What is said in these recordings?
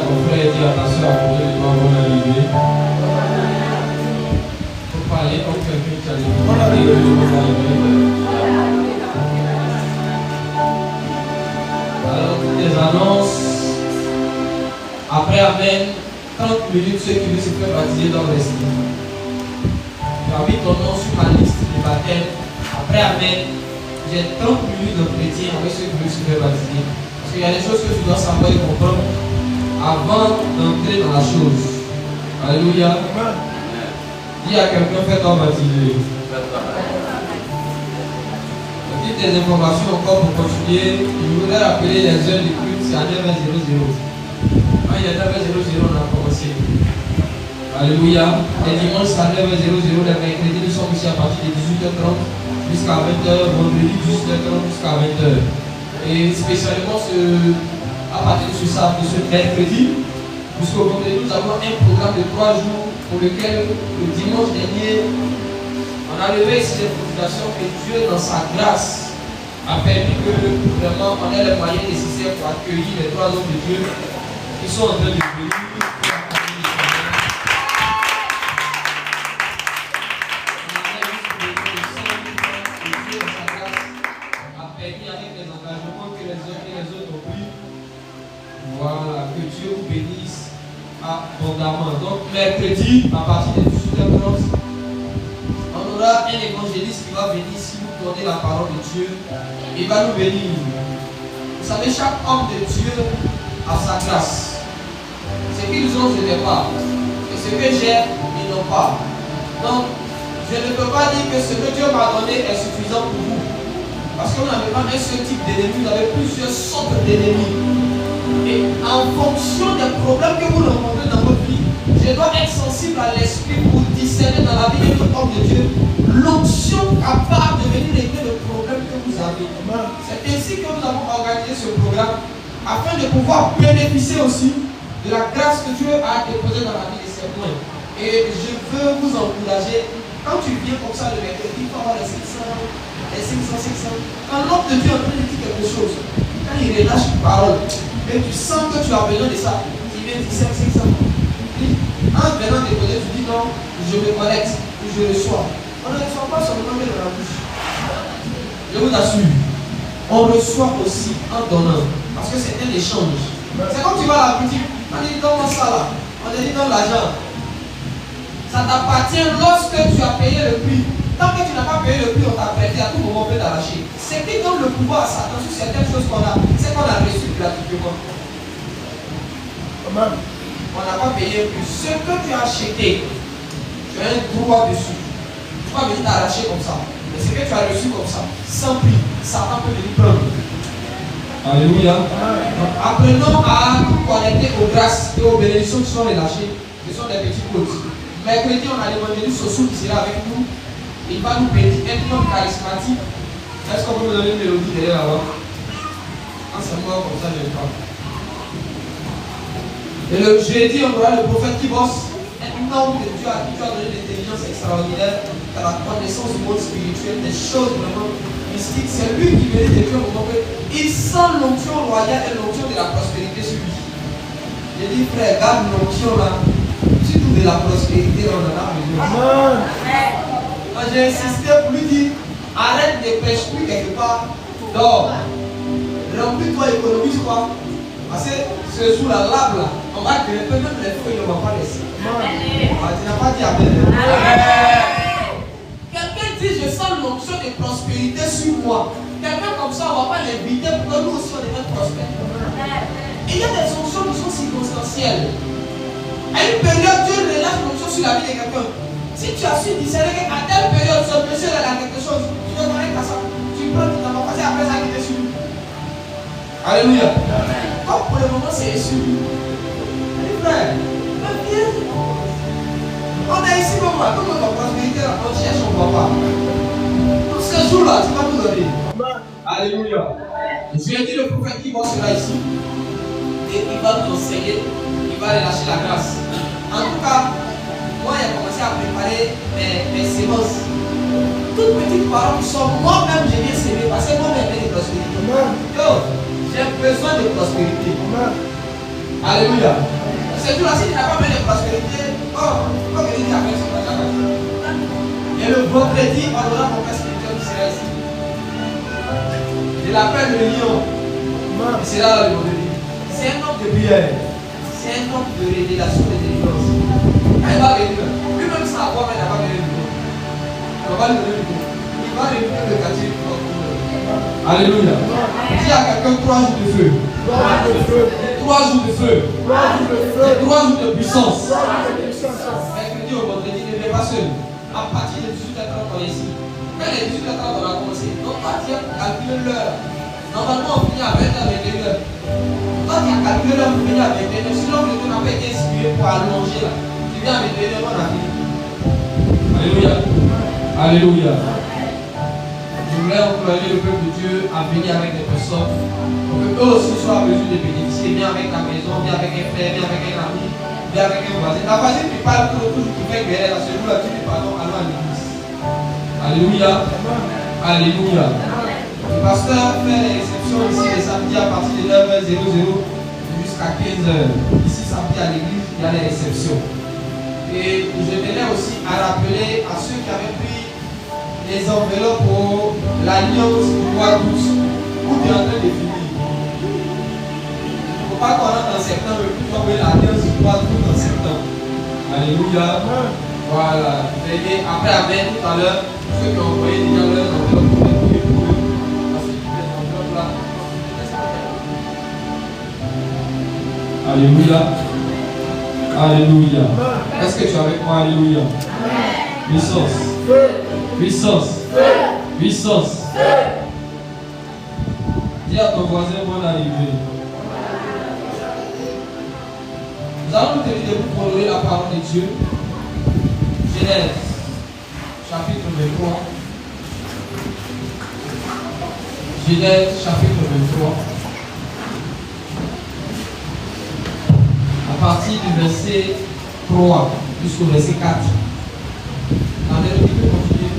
ton frère et dis à ta soeur à côté de toi, bon arrivé. Faut parler comme quelqu'un qui a dit bon arrivé, bon arrivé. Alors, toutes les annonces. Après Amen, 30 minutes, ceux qui veulent se faire baptiser doivent rester. Tu as mis ton nom sur ma liste de baptême. Après Amen, j'ai 30 minutes d'entretien avec ceux qui veulent se faire baptiser. Parce qu'il y a des choses que tu dois savoir et comprendre avant d'entrer dans la chose. Alléluia. Dis à quelqu'un, fais-toi baptiser. Petite des informations encore pour continuer. Je voudrais rappeler les heures de culte, c'est à 9h00. Quand il est 9h00, on a commencé. Alléluia. Les dimanches à 9h00, les mercredis, nous sommes ici à partir de 18h30 jusqu'à 20h, vendredi 18h30 jusqu'à 20h. Et spécialement à partir de ce mercredi jusqu'au vendredi, nous avons un programme de 3 jours pour lequel le dimanche dernier, on a levé ici des motivations que Dieu, dans sa grâce, a permis que vraiment on ait les moyens nécessaires pour accueillir les 3 hommes de Dieu qui sont en train de venir. Voilà, que Dieu vous bénisse abondamment. Donc, mercredi, à partir de 18h30, on aura un évangéliste qui va venir ici nous donner la parole de Dieu. Il va nous bénir. Vous savez, chaque homme de Dieu a sa grâce. Ce qu'ils ont, je n'ai pas. Et ce que j'ai, ils n'ont pas. Donc, je ne peux pas dire que ce que Dieu m'a donné est suffisant pour vous. Parce que vous n'avez pas un seul type d'ennemi, vous avez plusieurs sortes d'ennemis. Et en fonction des problèmes que vous rencontrez dans votre vie, je dois être sensible à l'esprit pour discerner dans la vie de l'homme de Dieu l'option capable de venir régler le problème que vous avez. C'est ainsi que nous avons organisé ce programme afin de pouvoir bénéficier aussi de la grâce que Dieu a déposée dans la vie de ces moines. Et je veux vous encourager, quand tu viens comme ça le mercredi, il faut avoir les 500, les 500. Quand l'homme de Dieu est en train de dire quelque chose, quand il relâche une parole, mais tu sens que tu as besoin de ça, il vient dire 500. En venant déposer, tu dis non, je me connecte, je reçois. On ne reçoit pas seulement dans la bouche. Je vous assure, on reçoit aussi en donnant, parce que c'est un échange. C'est comme tu vas à la boutique, on dit donne-moi ça là, on te dit donne l'argent. Ça t'appartient lorsque tu as payé le prix. Tant que tu n'as pas payé le prix, on t'a prêté, à tout moment on peut t'arracher. Ce qui donne le pouvoir à Satan sur certaines choses qu'on a, c'est qu'on a reçu gratuitement. Amen. On n'a pas payé plus. Ce que tu as acheté, tu as un droit dessus. Tu ne peux pas venir t'arracher comme ça. Mais ce que tu as reçu comme ça, sans prix, Satan peut venir prendre. Alléluia. Apprenons à nous connecter aux grâces et aux bénédictions qui sont relâchées. Ce sont des petits codes. Mercredi, on a l'évangéliste Sossou qui sera avec nous. Il va nous bénir, un homme charismatique. Est-ce qu'on peut me donner une mélodie derrière là-bas? Quand c'est moi comme ça, je ne pas. Et le jeudi, on aura le prophète qui bosse. Un homme de Dieu à qui tu as donné l'intelligence extraordinaire, à la connaissance du monde spirituel, des choses vraiment mystiques. C'est lui qui vient de Dieu au moment où il sent l'onction royale et l'onction de la prospérité sur lui. J'ai dit, frère, garde l'onction là. Surtout de la prospérité, on en a besoin. Quand j'ai insisté pour lui dire, arrête de pêcher plus quelque part, dors. Remplis-toi, économise quoi. Parce que ce jour-là, l'arbre là, on va grimper même les feuilles, on ne va pas laisser. Tu n'as pas dit amen. Quelqu'un dit, je sens l'onction de prospérité sur moi. Quelqu'un comme ça, on ne va pas l'inviter pour que nous aussi on devienne prospères. Et il y a des onctions qui sont circonstancielles. À une période, Dieu relâche l'onction sur la vie de quelqu'un. Si tu as su discerner qu'à telle période, ce monsieur a quelque chose, tu te connectes à ça, tu prends, tu n'as pas passé après ça qui est sur lui. Alléluia. Comme pour le moment, c'est sur lui. Allez, frère, viens. On est ici, maman, comme on va prospérité, on cherche, on ne voit pas. Donc, ce jour-là, tu vas nous donner. Alléluia. Je lui ai dit, le prophète qui sera ici, et il va nous enseigner, il va relâcher la grâce. En tout cas, moi, j'ai commencé à préparer mes sémences. Toutes petites paroles qui sont moi-même, j'ai bien sémé parce que moi-même, j'ai des prospérités. Yo, j'ai besoin de prospérité. Alléluia. C'est tout là, si tu n'as pas besoin de prospérité, comme il dit après son bagage. Et le vendredi, on aura mon père spirituel qui sera ici. Je l'appelle le lion. Et c'est là le vendredi. C'est un homme de prière. C'est un homme de révélation et de délivrance. Quand il va venir, lui-même sans avoir, mais il n'a pas besoin de nous. On va lui donner du coup. Il va réunir le quartier du corps. Alléluia. Dis à quelqu'un 3 jours de feu. 3 jours de feu. 3 jours de puissance. Mercredi au vendredi, ne viens pas seul. À partir de 18h30, on est ici. Quand les 18h30, on a commencé. Donc, toi, tu as calculé l'heure. Normalement, on finit à 20h, 21h. Toi, tu as calculé l'heure pour venir à 21h. Sinon, tu n'as pas été inspiré pour allonger là. Tu viens à 21h, on a fini. Alléluia. Alléluia. Je voulais encourager le peuple de Dieu à venir avec des personnes pour que eux aussi soient en mesure de bénéficier. Viens avec ta maison, viens avec un frère, viens avec un ami, viens avec un voisin. Ta voisine qui parle tout le qui fait guerre, ce jour-là, tu dis pardon, allons à l'église. Alléluia. Alléluia. Le pasteur fait les réceptions ici les samedis à partir de 9h00 jusqu'à 15h. Ici, samedi à l'église, il y a les réceptions. Et je tenais aussi à rappeler à ceux qui avaient pris les enveloppes pour l'alliance du mois d'août, où tu es en train de finir. Il ne faut pas qu'on rentre en septembre et puis qu'on voit l'alliance du mois d'août en septembre. Alléluia. Voilà. Et après, amen, tout à l'heure, ceux qui ont envoyé déjà leurs enveloppes pour les prier pour eux. Parce que les enveloppes là. Alléluia. Alléluia. Est-ce que tu es avec moi? Alléluia. Puissance. Puissance. Puissance. Dis à ton voisin, bonne arrivée. Nous allons nous tenir debout pour lire la parole de Dieu. Genèse, chapitre 23. Genèse, chapitre 23. À partir du verset 3 jusqu'au verset 4. Allez, le petit peu continuer.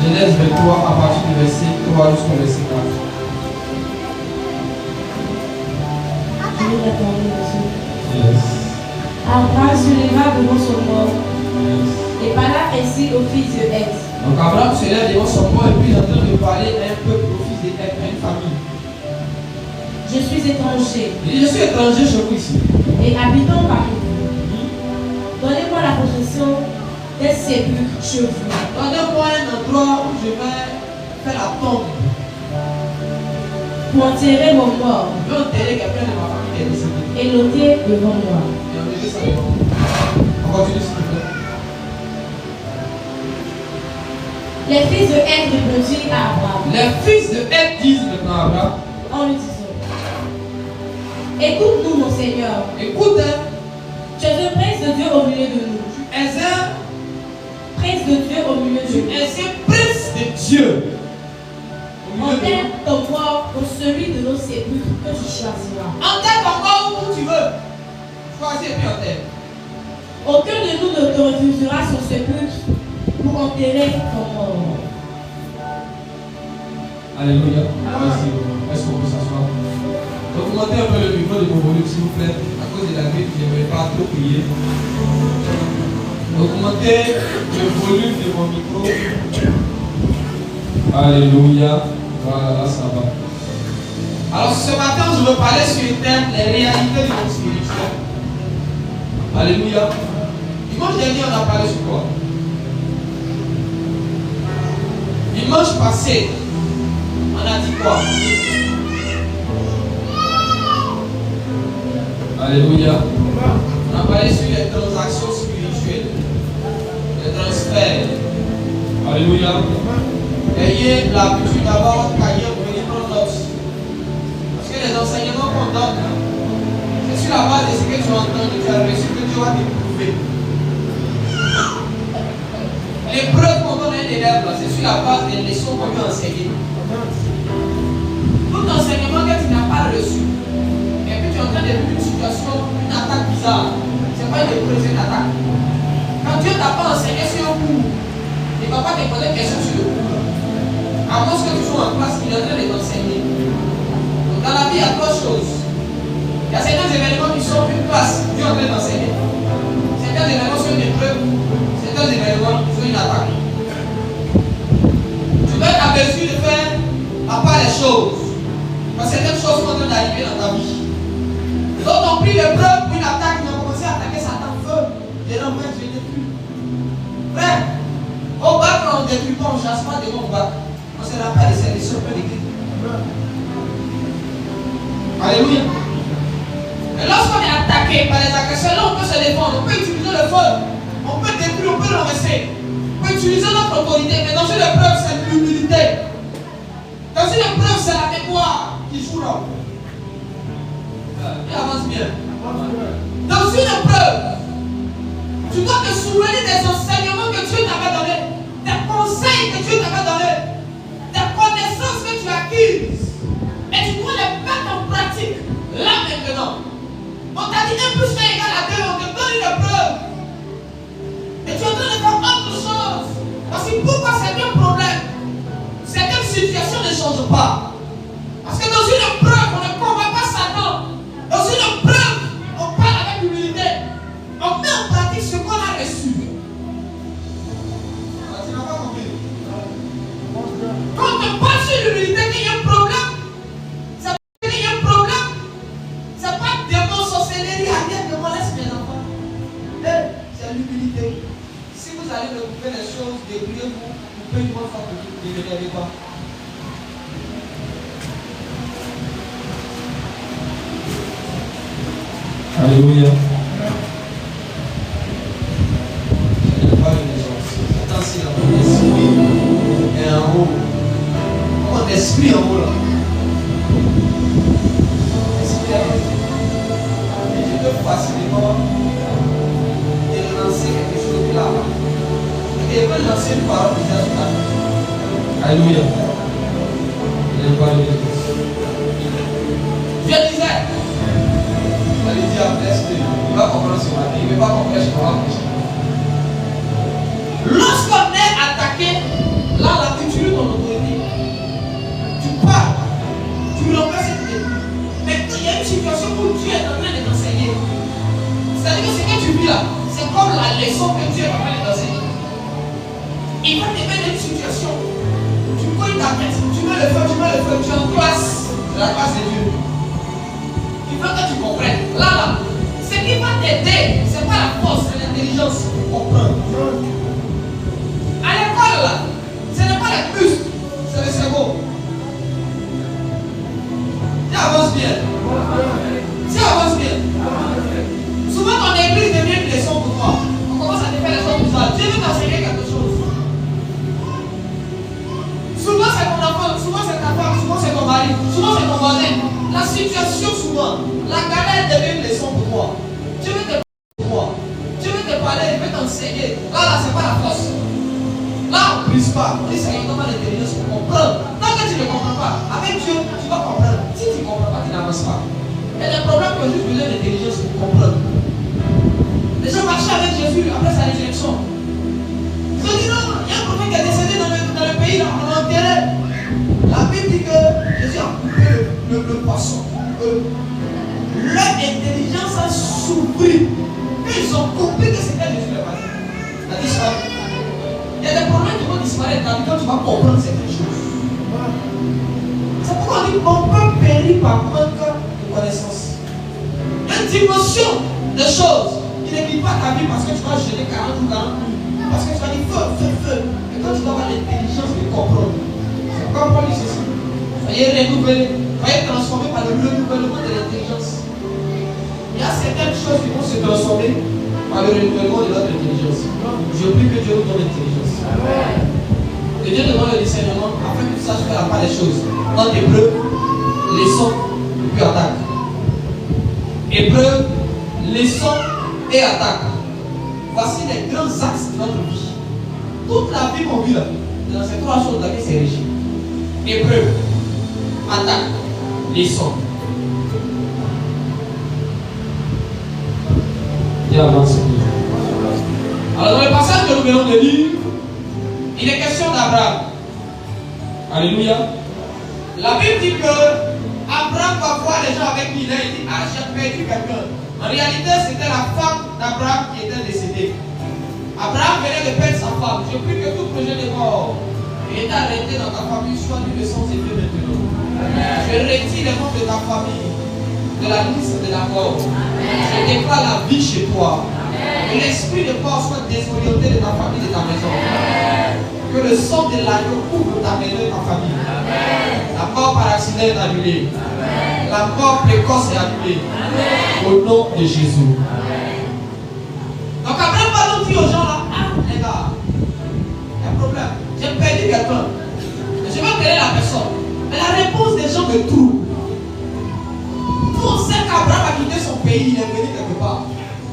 Genèse 23 à partir du verset 3 jusqu'au verset 4. Je vais répondre dessus. Yes. Abraham se leva devant son mort Yes. et parla ainsi au fils de Heth. Donc Abraham se lève devant son mort et puis il est en train de parler à un peuple, au fils de Heth, à une famille. Je suis étranger Il dit, je suis étranger chez vous ici. et habitant parmi vous. Donnez-moi la possession des sépulcres chez vous. Donnez-moi un endroit où je vais faire la tombe. Pour enterrer mon mort Je vais enterrer quelqu'un de ma famille qui est décédé. et l'ôter devant moi. Et on dit ça. On continue s'il vous plaît. Les fils de Heth répondirent à Abraham Les fils de Heth disent maintenant à Abraham, en lui disant: Écoute-nous, mon Seigneur, écoute, tu es un prince de Dieu au milieu de nous. tu es un Prince de Dieu au milieu de nous. prince de Dieu. Au milieu de Enterre nous. ton mort pour celui de nos sépulcres que tu choisiras. Enterre ton corps où tu veux. Choisis et puis enterre. Aucun de nous ne te refusera son sépulcre pour enterrer ton mort. Alléluia. Merci. Est-ce qu'on peut s'asseoir? Augmentez un peu le niveau de mon volume, s'il vous plaît. À cause de la grippe, je n'aimerais pas trop prier. Augmentez le volume de mon micro. Alléluia. Voilà, là ça va. Alors ce matin, je veux parler sur le thème les réalités du monde spirituel. Alléluia. Dimanche dernier, on a parlé sur quoi? Dimanche passé, on a dit quoi? Alléluia. On a parlé sur les transactions spirituelles, les transferts. Alléluia. Ayez l'habitude d'avoir un cahier pour venir prendre notes. Parce que les enseignements qu'on donne, c'est sur la base de ce que tu entends, que tu as reçu, que tu vas t'éprouver. L'épreuve qu'on donne à un élève, c'est sur la base des leçons qu'on lui a enseignées. Tout enseignement que tu n'as pas reçu, et puis tu es en train de vivre une situation, une attaque bizarre, ce n'est pas une épreuve, c'est une attaque. Quand Dieu ne t'a pas enseigné sur un cours, il ne va pas te poser des questions sur le cours. Avant que tu sois en classe, il est en train de t'enseigner. Donc dans la vie, il y a trois choses. Il y a certains événements qui sont une classe, Dieu est en train d'enseigner. Certains événements sont une épreuve, certains événements sont une attaque. Tu dois être aperçu de faire à part les choses. Parce que certaines choses sont en train d'arriver dans ta vie. D'autres ont pris l'épreuve pour une attaque, ils ont commencé à attaquer Satan feu. Et non, mais je ne détruis. Frère, au bac, on ne détruit pas, on ne chasse pas devant au bac. On se rappelle de ces leçons de l'église. Alléluia. Et lorsqu'on est attaqué par les agresseurs, là on peut se défendre, on peut utiliser le feu, on peut détruire, on peut l'enlacer. On peut utiliser notre autorité, mais dans une épreuve, c'est l'humilité. Dans une épreuve, c'est la mémoire qui joue là. Il avance bien. Dans une épreuve, tu dois te souvenir des enseignements que Dieu t'avait donnés, des conseils que Dieu t'avait donnés, des connaissances que tu as acquises. Et tu dois les mettre en pratique là maintenant. On t'a dit 1 plus 1 égale à 2, on te donne une épreuve. Et tu es en train de faire autre chose. Parce que pourquoi c'est un problème? Certaines situations ne changent pas. Parce que dans une épreuve, on ne combat pas Satan. Dans une épreuve, on parle avec humilité. On met en pratique ce qu'on a reçu. Tu n'as pas compris. Quand on parle sur l'humilité, qu'il y a un problème, c'est pas qu'il y a un problème. C'est pas démon, sorcellerie, rien de moi, laisse mes enfants. C'est l'humilité. Si vous allez recouper les choses, débrouillez-vous, coupez une bonne fois pour vous, ne l'énervez pas. Alléluia. Je n'ai pas une maison. Attends, c'est mon esprit est en haut. Mon esprit en haut là. Esprit en haut. Et je peux facilement lancer quelque chose de là-bas. Et je peux lancer une parole déjà sur ta vie. Alléluia. Je n'ai pas une maison. Je disais. Je lui dis après, il va comprendre ce matin, il ne va pas comprendre ce matin. Lorsqu'on est attaqué, là, la culture, ton autorité, tu parles, tu remplaces cette idée. Mais il y a une situation où Dieu est en train de t'enseigner. C'est-à-dire que ce que tu vis là, c'est comme la leçon que Dieu est en train de t'enseigner. Il va te mettre dans une situation, tu cognes ta tête, tu mets le feu, tu es en classe, la classe de Dieu. Il faut que tu comprennes. Là, ce qui va t'aider, ce n'est pas la force, c'est l'intelligence pour comprendre. À l'école, là, ce n'est pas les muscles, c'est le cerveau. Tu avances bien. Tu avances bien. Souvent, ton église devient une leçon pour toi. On commence à te faire les choses pour ça. Dieu veut t'enseigner quelque chose. Souvent, c'est ton enfant, souvent, c'est ta femme, souvent, c'est ton mari, souvent, c'est ton voisin. La situation souvent, la galère devient une leçon pour toi. Dieu veut te parler pour toi. Dieu veut te parler, il veut t'enseigner. Là, c'est pas la force. Là, on ne brise pas. On dit c'est uniquement l'intelligence pour comprendre. Tant que tu ne comprends pas, avec Dieu, tu vas comprendre. Si tu ne comprends pas, tu n'avances pas. Il y a des problèmes qui ont juste besoin d'intelligence pour comprendre. Les gens marchaient avec Jésus après sa résurrection. Ils ont dit non, il y a un prophète qui est décédé dans le pays, là, on l'a enterré. La Bible dit que Jésus a coupé le poisson. Leur intelligence a s'ouvert. Ils ont compris que c'était Jésus le Christ. Ça dit ça. Il y a des problèmes qui vont disparaître quand tu vas comprendre certaines choses. C'est pourquoi on dit qu'on peut périr par manque de connaissance. Il y a une dimension de choses qui ne quitte pas ta vie parce que tu vas jeûner 40 ou 40 jours. Parce que tu vas dire feu. Et quand tu vas avoir l'intelligence de comprendre. C'est comme Paul dit ceci. Soyez renouvelés, soyez transformés par le renouvellement de l'intelligence. Il y a certaines choses qui vont se transformer par le renouvellement de notre intelligence. Je prie que Dieu nous donne l'intelligence. Que Dieu nous donne le discernement afin que tu saches faire la part des choses. Entre épreuve, leçon, puis attaque. Épreuve, leçon et attaque. Voici les grands axes de notre vie. Toute la vie qu'on vit là, c'est dans ces trois choses-là que c'est régi. Épreuve, attaque, leçon. Alors dans le passage que nous venons de lire, il est question d'Abraham. Alléluia. La Bible dit que Abraham va voir les gens avec qui il est. Il dit, ah, j'ai perdu quelqu'un. En réalité, c'était la femme d'Abraham qui était décédée. Abraham venait de perdre sa femme. Je prie que tout projet de mort est arrêté dans ta famille, soit du sang et fait maintenant. Je retire les membres de ta famille de la liste de la mort. Je déclare la vie chez toi. Que l'esprit de mort soit désorienté de ta famille, de ta maison. Que le sang de l'agneau couvre ta maison et ta famille. La mort par accident est annulée. La mort précoce est annulée. Au nom de Jésus. Donc Abraham va donc dire aux gens là, ah les gars, il y a un problème. J'ai perdu quelqu'un. Je vais quelle est la personne. Mais la réponse des gens me trouve. Nous on sait qu'Abraham a quitté son pays, il est venu quelque part.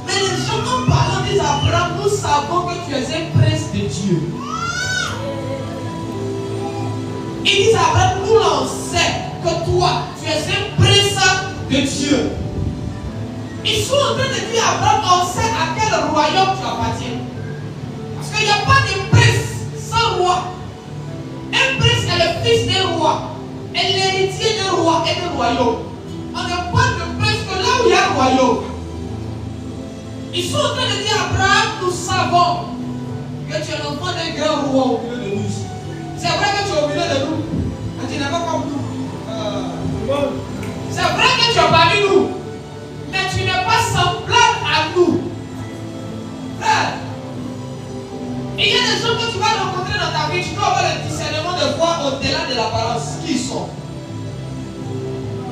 Mais les gens en parlant disent à Abraham, nous savons que tu es un prince de Dieu. Ils disent à Abraham, nous on sait que toi, tu es un prince de Dieu. Ils sont en train de dire à Abraham, on sait à quel royaume tu appartiens. Parce qu'il n'y a pas de prince sans roi. Un prince est le fils d'un roi, est l'héritier d'un roi et d'un royaume. On n'est pas de prince que là où il y a un royaume. Ils sont en train de dire à Abraham, nous savons que tu es l'enfant d'un grand roi au milieu de nous. C'est vrai que tu es au milieu de nous, mais tu n'es pas comme nous. C'est vrai que tu es parmi nous, mais tu n'es pas semblable à nous. Frère, il y a des gens que tu vas rencontrer dans ta vie, tu dois avoir le discernement de voir au-delà de l'apparence qui ils sont.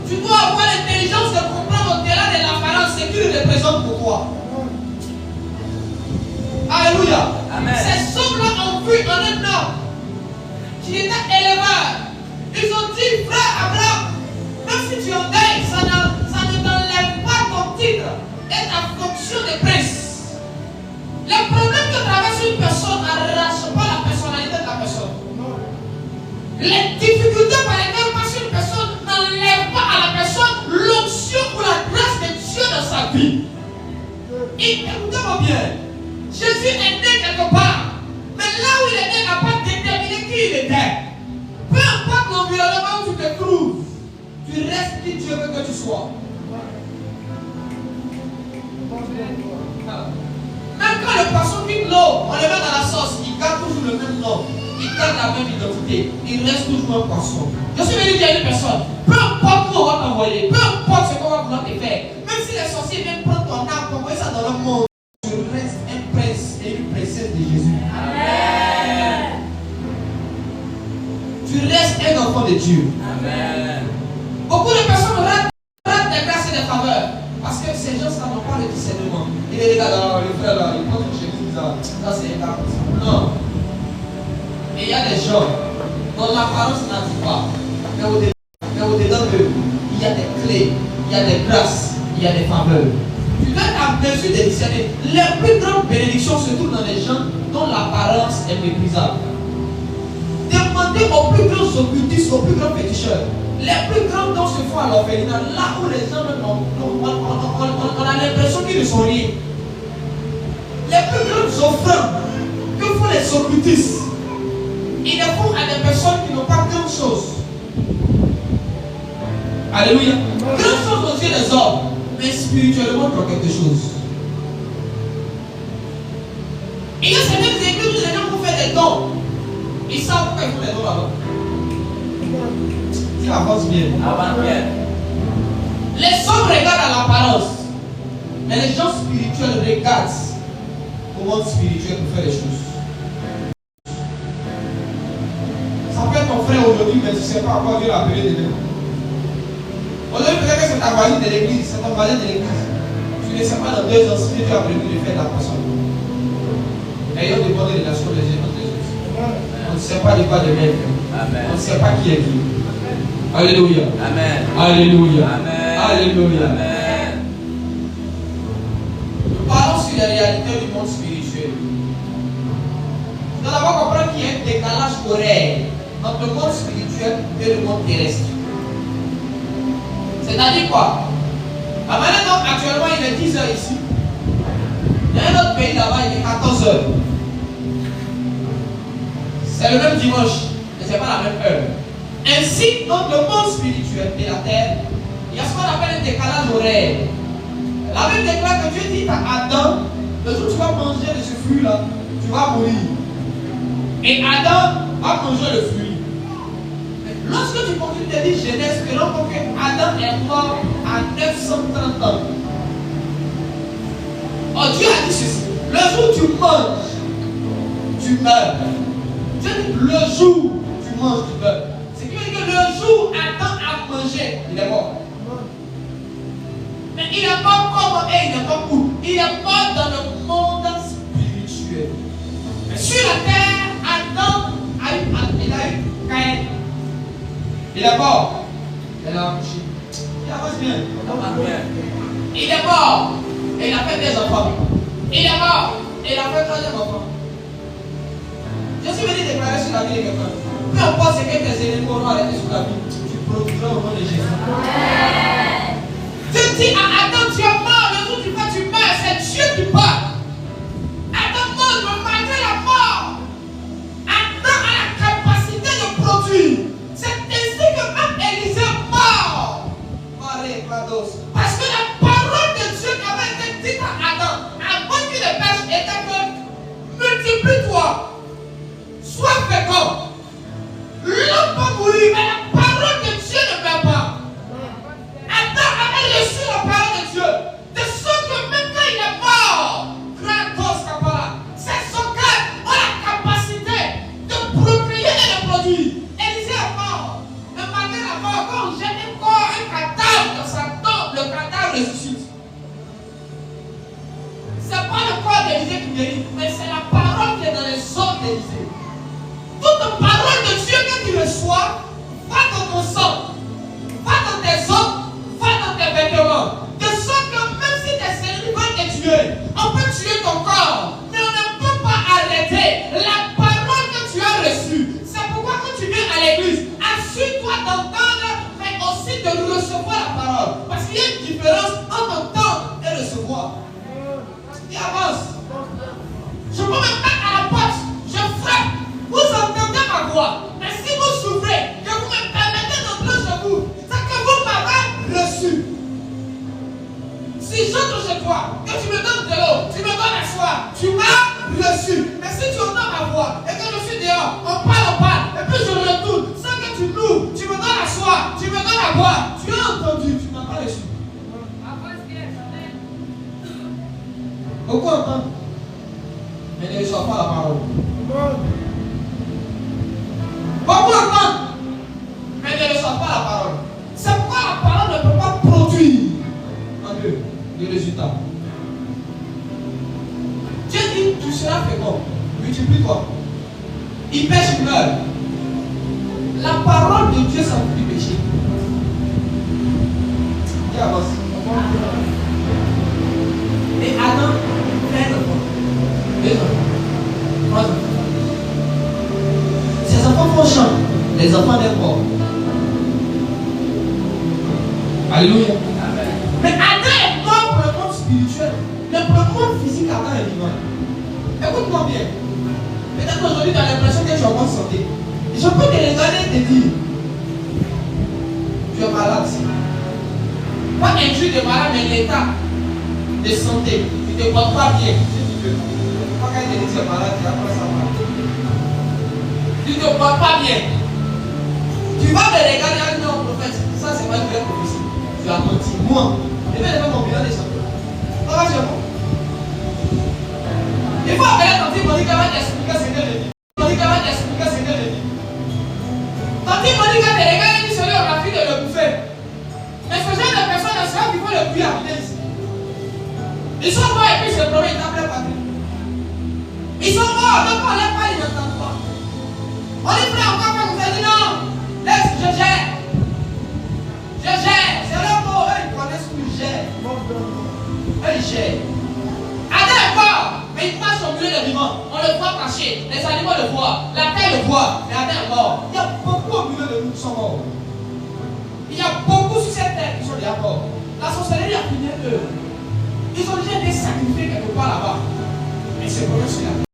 Tu dois avoir l'intelligence de comprendre au-delà de l'apparence ce qu'ils représentent pour toi. Alléluia. Ces hommes-là ont vu en un homme qui était éleveur. Ils ont dit, frère Abraham, même si tu endeuilles, ça ne t'enlève pas ton titre et ta fonction de prince. Le problème que traverse une personne n'arrache pas la personnalité de la personne. Les difficultés par lesquelles passe une personne n'enlèvent pas à la personne l'onction ou la grâce de Dieu dans sa vie. Et écoutez-moi bien, Jésus est né quelque part, mais là où il est né n'a pas déterminé qui il était. Peu importe l'environnement où tu te trouves, tu restes qui Dieu veut que tu sois. Même quand le poisson quitte l'eau, on le met dans la sauce, il garde toujours le même nom, il garde la même identité, il reste toujours un poisson. Je suis venu dire à une personne, peu importe où on va t'envoyer, peu importe ce qu'on va vouloir te faire, même si les sorciers viennent prendre ton âme, t'envoyer ça dans le monde, tu restes un prince et une princesse de Jésus. Amen. Tu restes un enfant de Dieu. Amen. Beaucoup de personnes ratent des grâces et des faveurs parce que ces gens n'ont pas le discernement. Il est les gars là, le frère là, il pense que chez nous, ça c'est un gars. Non. Et il y a des gens dont l'apparence n'en dit pas. Mais au-dedans d'eux, il y a des clés, il y a des grâces, il y a des faveurs. Tu dois être en mesure de discerner. Les plus grandes bénédictions se trouvent dans les gens dont l'apparence est méprisable. Demandez aux plus grands occultistes, aux plus grands féticheurs. Les plus grands dons se font à l'orphelinat, là où les gens on a l'impression qu'ils ne sont rien. Les plus grandes offrandes que font les occultistes, ils les font à des personnes qui n'ont pas grand chose. Alléluia. Grand chose aux yeux des hommes, mais spirituellement pour quelque chose. Il y a certaines églises où les gens vont faire des dons. Ils savent pourquoi ils font les dons là-bas. Tu avances bien. Avance bien. Les hommes regardent à l'apparence, mais les gens spirituels regardent au monde spirituel pour faire les choses. Ça peut être ton frère aujourd'hui, mais tu ne sais pas à quoi Dieu l'a appelé demain. Aujourd'hui, peut-être que c'est ta voisine de l'église, c'est ton voisin de l'église. Tu ne sais pas dans 2 ans ce que Dieu a prévu de faire la personne. Ayons de bonnes relations les uns entre les autres. On ne sait pas de quoi demain. On ne sait pas qui est qui. Alléluia. Amen. Alléluia. Amen. Alléluia. Amen. Nous parlons sur les réalités du monde spirituel. Nous devons d'abord comprendre qu'il y a un décalage horaire entre le monde spirituel et le monde terrestre. C'est-à-dire quoi? Maintenant, actuellement, il est 10 heures ici. Il y a un autre pays là-bas, il est 14 heures. C'est le même dimanche, mais ce n'est pas la même heure. Ainsi, dans le monde spirituel et la terre, il y a ce qu'on appelle un décalage horaire. La Bible déclare que Dieu dit à Adam, le jour où tu vas manger de ce fruit-là, tu vas mourir. Et Adam va manger le fruit. Lorsque tu continues de lire Genèse, tu rends compte que Adam est mort à 930 ans. Oh, Dieu a dit ceci. Le jour où tu manges, tu meurs. Dieu dit le jour où tu manges, tu meurs. Ce qui veut dire que le jour où Adam a mangé, il est mort. Mais il est mort comment? Et il est mort où? Il est mort dans le monde spirituel. Mais sur la terre, Adam il a eu Caïn. Il est mort. Il a accouché. Il avance bien. Il est mort. Et il a fait des enfants. Il est mort. Et il a fait 3e enfant. Je suis venu déclarer sur la vie de quelqu'un. Peu importe ce que tes éléments auront arrêté sur la vie, tu produiras au nom de Jésus. Dieu dit à Adam, tu es mort. Le jour où tu vas, tu meurs. C'est Dieu qui parle. Adam mange, mais malgré la mort, Adam a la capacité de produire. C'est ainsi que même Élisée est mort. Parce que la parole de Dieu qui avait été dite à Adam, avant qu'il ne pêche, était que multiplie-toi, sois fécond. L'homme va mourir, mais la parole de Dieu ne meurt pas. Adam avait reçu la parole de Dieu, de sorte que même quand il est mort, c'est son cœur a la capacité de procréer et de produire. Élisée est mort, mais malgré la mort, quand on jette un corps, un cadavre dans sa tombe, le cadavre ressuscite. Ce n'est pas le corps d'Élisée qui guérit, mais c'est la parole qui est dans les os d'Élisée. Toute parole de Dieu que tu reçois, va dans ton sang, va dans tes os, va dans tes vêtements. De sorte que même si tes cellules veulent te tuer, on peut tuer ton corps, mais on ne peut pas arrêter la parole que tu as reçue. C'est pourquoi quand tu viens à l'église, assure-toi d'entendre, mais aussi de recevoir la parole. Parce qu'il y a une différence entre entendre et recevoir. Et avance. Je peux me mettre à la porte, je frappe, vous entendez ma voix. Mais si vous souffrez, que vous me permettez d'entrer chez vous, c'est que vous m'avez reçu. Si j'entre chez toi, que tu me donnes de l'eau, tu me donnes à soir, tu m'as reçu. Mais si tu entends ma voix et que je suis dehors, on parle, et puis je retourne, sans que tu l'ouvres, tu me donnes à soir, tu me donnes à boire, tu as entendu, tu m'as pas reçu. Beaucoup entendent, mais ne reçoivent pas la parole. Beaucoup entendent, mais ne reçoivent pas la parole. C'est pourquoi la parole ne peut pas produire en eux des résultats. Dieu dit, tu seras fécond, multiplie-toi. Il pêche, il meurt. La parole de Dieu s'enfuit du péché. Dieu avance. Et Adam fait un enfant. 2 enfants. 3 enfants. Ces enfants font chant. Les enfants d'un corps. Alléluia. Mais Adam est mort pour le monde spirituel. Mais pour le monde physique, Adam est vivant. Écoute-moi bien. Peut-être aujourd'hui, tu as l'impression que tu es en bonne santé. Et je peux te regarder et te dire, tu es malade. Pas injure de malade, mais l'état de santé. Tu ne te portes pas bien, si tu veux. Pas quand il te dit que tu es malade, tu après ça va. Tu ne te portes pas bien. Tu vas me regarder et dire, non, prophète, ça c'est pas une vraie prophétie. Tu as menti. Moi, je vais faire mon bilan de santé. Ça va chez moi. Il faut appeler Tante Monica, elle va t'expliquer ce qu'elle dit. Monica va t'expliquer ce qu'elle dit. Tante Monica te regarde et dit, celui on a fini de le bouffer. Mais ce genre de personnes, c'est eux qui font le bruit à côté ici. Ils sont morts et puis je promets, ils t'appellent Patrick. Ils sont morts, donc on ne les pas, ils n'entendent pas. On les prend encore quand vous dit non, laisse, je gère. Je gère, c'est leur mot, eux ils connaissent où ils gèrent. Eux ils gèrent. Adam est mort, mais il marche au milieu des vivants. On le voit caché, les animaux le voient, la terre le voit, mais Adam est mort. Il y a beaucoup au milieu de nous qui sont morts. Il y a beaucoup sur cette terre qui sont déjà morts. La sorcellerie a fini eux. Ils ont déjà été sacrifiés quelque part là-bas. Mais c'est pour eux sur la terre.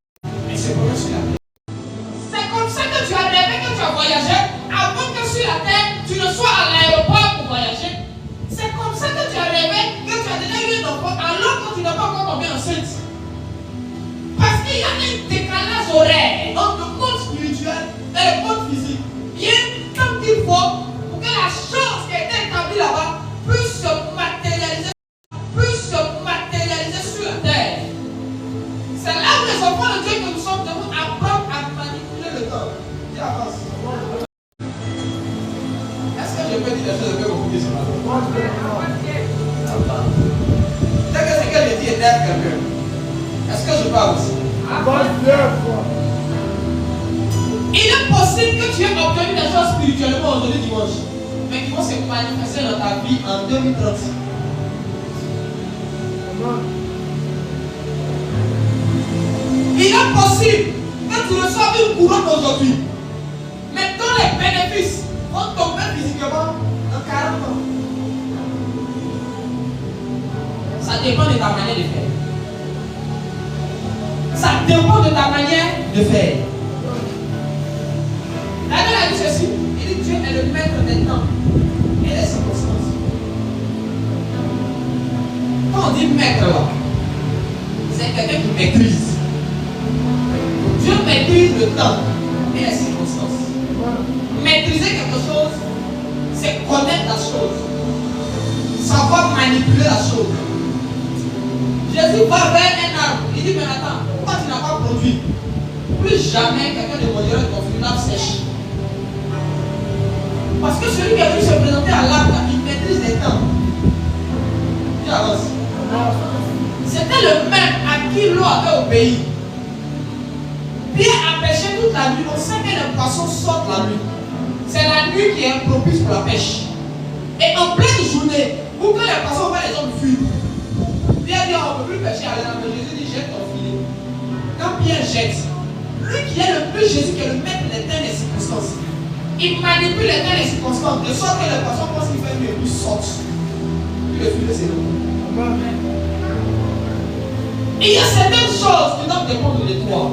Mais c'est pour eux sur la terre. C'est comme ça que tu as rêvé, que tu as voyagé, avant que sur la la terre, tu ne sois à l'aéroport pour voyager. C'est comme ça que tu as rêvé que tu as déjà eu un enfant alors que tu n'as pas encore tombé enceinte. Parce qu'il y a un décalage horaire entre le monde spirituel et le monde physique. Il y a un temps qu'il faut pour que la chose qui a été établie là-bas puisse se matérialiser sur la terre. C'est là où les enfants de Dieu que nous sommes devons apprendre à manipuler le temps. Dis avance. Est-ce que je peux dire des choses que vous pouvez sur la table? Dès que c'est que je dis est d'être quelqu'un. Est-ce que je parle aussi? Il est possible que tu aies obtenu des choses spirituellement aujourd'hui dimanche, mais qui vont se manifester dans ta vie en 2030. Il est possible que tu reçoives une couronne aujourd'hui, mais dont les bénéfices vont tomber physiquement dans 40 ans. Ça dépend de ta manière de faire. Ça dépend de ta manière de faire. La Bible a dit ceci. Il dit Dieu est le maître des temps et des circonstances. Quand on dit maître là, c'est quelqu'un qui maîtrise. Dieu maîtrise le temps et les circonstances. Maîtriser quelque chose, c'est connaître la chose. Savoir manipuler la chose. Jésus va vers un arbre. Il dit, mais attends, pourquoi tu n'as pas produit? Plus jamais quelqu'un ne mangerait ton fruit l'arbre sèche. Parce que celui qui est venu se présenter à l'arbre, il maîtrise les temps. Il avance. C'était le même à qui l'eau avait obéi. Pierre a pêché toute la nuit. On sait que les poissons sortent la nuit. C'est la nuit qui est propice pour la pêche. Et en pleine journée, pour que les poissons voient les hommes fuir, Pierre dit, on ne peut plus pêcher à l'air, mais Jésus dit, jette ton filet. Quand Pierre jette, lui qui est le plus Jésus, qui est le maître des temps et des circonstances, il manipule les temps et les circonstances, de sorte que les poissons pensent qu'il fait mieux, ils sortent. Puis le filet, c'est l'eau. Il y a certaines choses qui doivent dépendre de toi.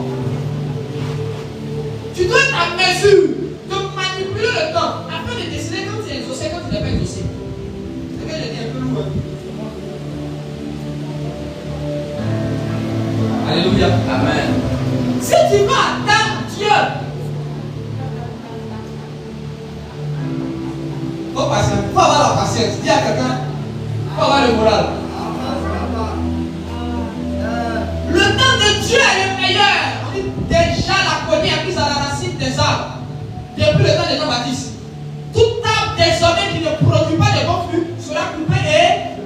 Tu dois être à mesure de manipuler le temps afin de décider quand tu es exaucé, quand tu n'es pas exaucé. C'est que je dis un peu loin. Alléluia. Amen. Si tu vas attendre Dieu, faut avoir la patience. Dis à quelqu'un, faut avoir le moral. Le temps de Dieu est le meilleur. On dit déjà la cognac a prise à la racine des arbres. Depuis le temps de Jean-Baptiste. Tout arbre désormais qui ne produit pas de bons fruits sera coupé et.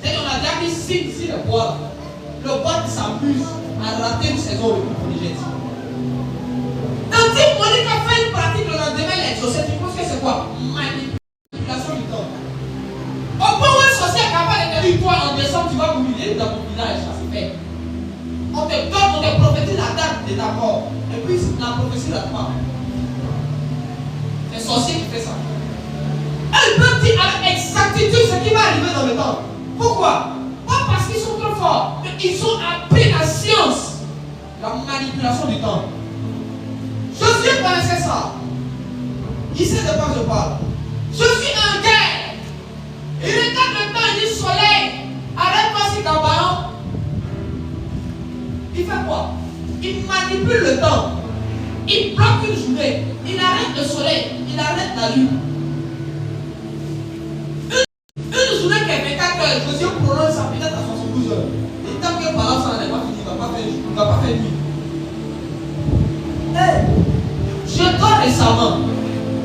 C'est-à-dire on a déjà mis ici le bois. Le bois qui s'amuse à rater une saison de prodigies. Tandis que Monica fait une pratique le lendemain, l'exaucé, tu penses que c'est quoi? Manipulation du temps. Au point où un sorcier est capable de dire toi en décembre, tu vas mourir dans mon village, ça se fait. On te donne, on te prophétise la date de ta mort. Et puis la prophétie ne pas. C'est le sorcier qui fait ça. Elle peut dire avec exactitude ce qui va arriver dans le temps. Pourquoi? Pas parce qu'ils sont trop forts, mais ils ont appris la science, la manipulation du temps. Josué connaissait ça. Il sait de quoi je parle. Je suis en guerre. Il regarde le temps, il dit soleil, arrête-toi si t'as ballon. Il fait quoi? Il manipule le temps. Il bloque une journée. Il arrête le soleil. Il arrête la lune. Une journée qui est 24 heures, Josué prolonge sa peut-être à 72 heures. Et tant que par là, ça n'est pas fini, il ne va pas faire nuit. Hey, je dors récemment.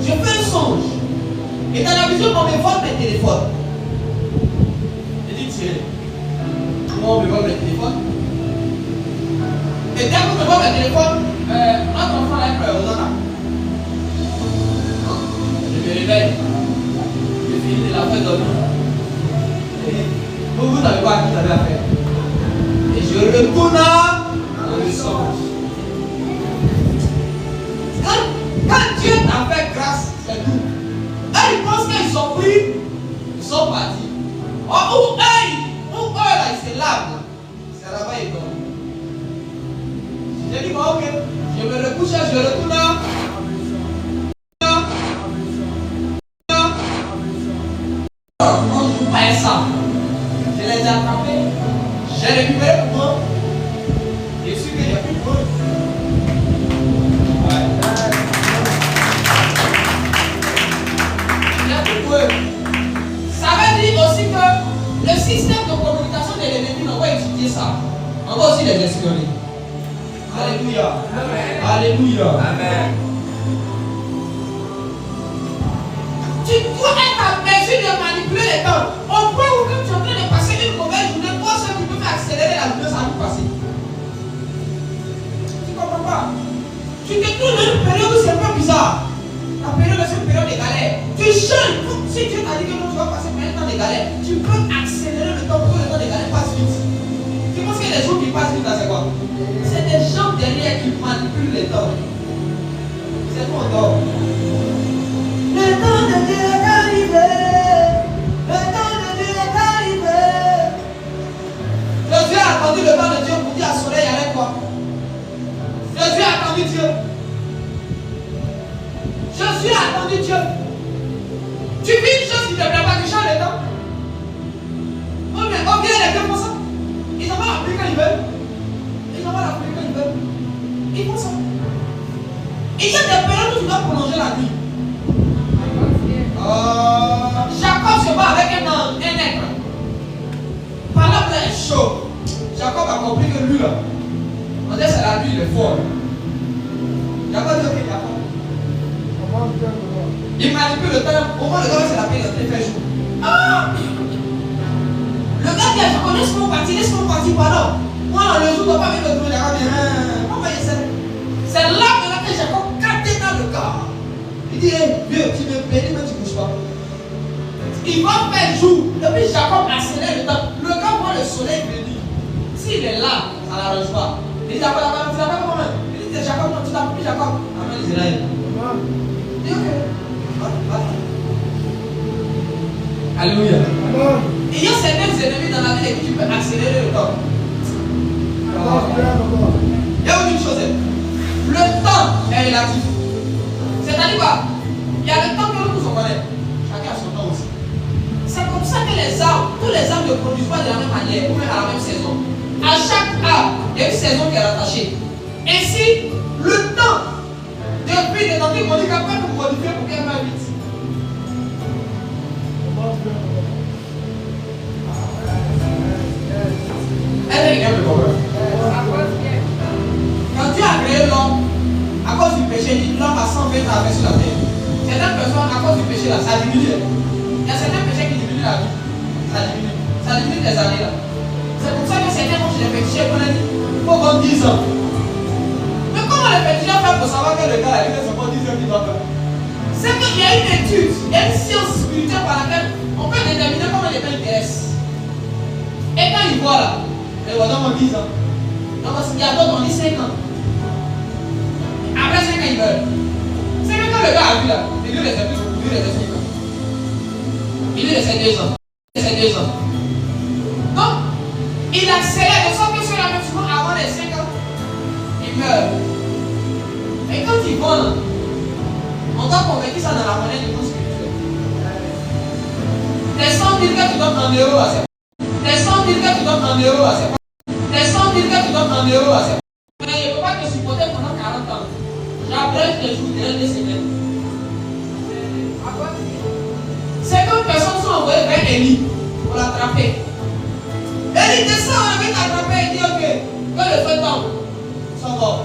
Je fais un songe. Et dans la vision, on me vole mes téléphones. Je dis, tiens, comment on me vole mes téléphones? Et dès qu'on me vole mes téléphones, notre enfant là, il pleure. Je me réveille. Je finis de la faire dormir. Vous n'avez pas à qui vous avez affaire. Et je retourne dans le songe. Quand Dieu t'a fait grâce, c'est tout. Et ils pensent qu'ils sont pris, ils sont partis. Ou eux là, ils se lavent. C'est là-bas, ils dorment. J'ai dit, bon, ok, je me recouche, je retourne. est ça. Je les ai attrapés. J'ai récupéré pour moi. Et celui que j'ai pris pour moi. Ça veut dire aussi que le système de communication de l'ennemi, on va étudier ça. On va aussi les espionner. Alléluia. Amen. Alléluia. Amen. Tu dois être en mesure de manipuler les temps. Au point où quand tu es en train de passer une mauvaise journée, toi seul tu peux faire accélérer la journée sans vous passer. Tu ne comprends pas? Tu te trouves dans une période où c'est un peu bizarre. La période c'est une période de galère. Tu changes. Si Dieu t'a dit que tu vas passer par un temps de galère, tu peux accélérer le temps pour que le temps de galère passe vite. Tu penses que les jours qui passent vite là, c'est quoi? C'est des gens derrière qui manipulent les temps. C'est tout encore. Le temps de Dieu est arrivé. Le temps de Dieu est arrivé. Jésus a attendu le temps de Dieu pour dire à soleil avec quoi? Jésus a attendu Dieu. Jésus a attendu Dieu. Tu vis une chose qui ne te plaît pas, tu changes le temps. Oh bien les deux font ça. Ils n'ont pas la pluie quand ils veulent. Ils n'ont pas la pluie quand ils veulent. Ils font ça. Il y a des périodes où tu dois prolonger la nuit. Jacob se bat avec un nègre. Pendant qu'il est chaud, Jacob a compris que lui là, on dit c'est la nuit, il est fort. Jacob dit ok, Jacob. Il manipule le temps. Au moins le gars c'est la paix, il fait jour. Le gars dit je connais ce mon parti, pardon. Moi le jour ne doit pas venir le tour, Jacob dit comment il essaie. C'est là que Jacob capte dans le corps. Il dit Dieu, tu me bénis mais tu ne bouges pas. Il va faire jour. Et puis Jacob accélère le temps. Le gars voit le soleil venir. S'il est là, ça ne l'arrange pas. Il dit Jacob, tu l'as pas comment? Il dit Jacob, non, tu l'as plus Jacob. Amen Israël. Il dit ok. Alléluia. Il y a certains ennemis dans la vie et tu peux accélérer le temps. Il y a une chose. Le temps est relatif. C'est-à-dire quoi? Il y a le temps que nous on connaît. Chacun a son temps aussi. C'est comme ça que les arbres, tous les arbres ne produisent pas de la même manière ou même à la même saison. À chaque arbre, il y a une saison qui est rattachée. Ainsi, le temps depuis des temps qu'on dit qu'après pour modifier pour qu'elle va vite. Elle est bien le problème. Quand Dieu a créé l'homme, à cause du péché, l'homme a 120 ans sur la terre. Certaines personnes, à cause du péché, là, ça diminue. Il y a certains péchés qui diminuent la vie. Ça diminue les années là. C'est pour ça que certains ont chez les péchés, on a dit, il faut qu'on 10 ans. Mais comment les péchés fait pour savoir que le gars a c'est pas 10 ans qu'il doit faire? C'est qu'il y a une étude, il y a une science spirituelle par laquelle on peut déterminer comment les gens intéressent. Et quand ils voient là, ils voient dans 10 ans. Donc il y a d'autres, on dit 5 ans. Après 5 ans, ils veulent. C'est que quand le gars a vu là, il lui laisse plus, il lui laisse 5 ans. Il lui laisse 2 ans. Il laisse 2 ans. Donc, il accélère de sorte que sur la même souvent avant les 5 ans, il meurt. Et quand il vont là, on doit convertir ça dans la monnaie du monde spirituel. Des 100 000 que tu donnes en euros à ces des 100 000 que tu donnes en euros à ces des 100 000 que tu donnes en euros à ces mais il ne faut pas te supporter pendant 40 ans. J'abrège les jours de 2 semaines. 50 personnes sont envoyées vers Élie pour l'attraper. Élie descend, il vient t'attraper et dit ok, que le feu tombe. Ils sont morts.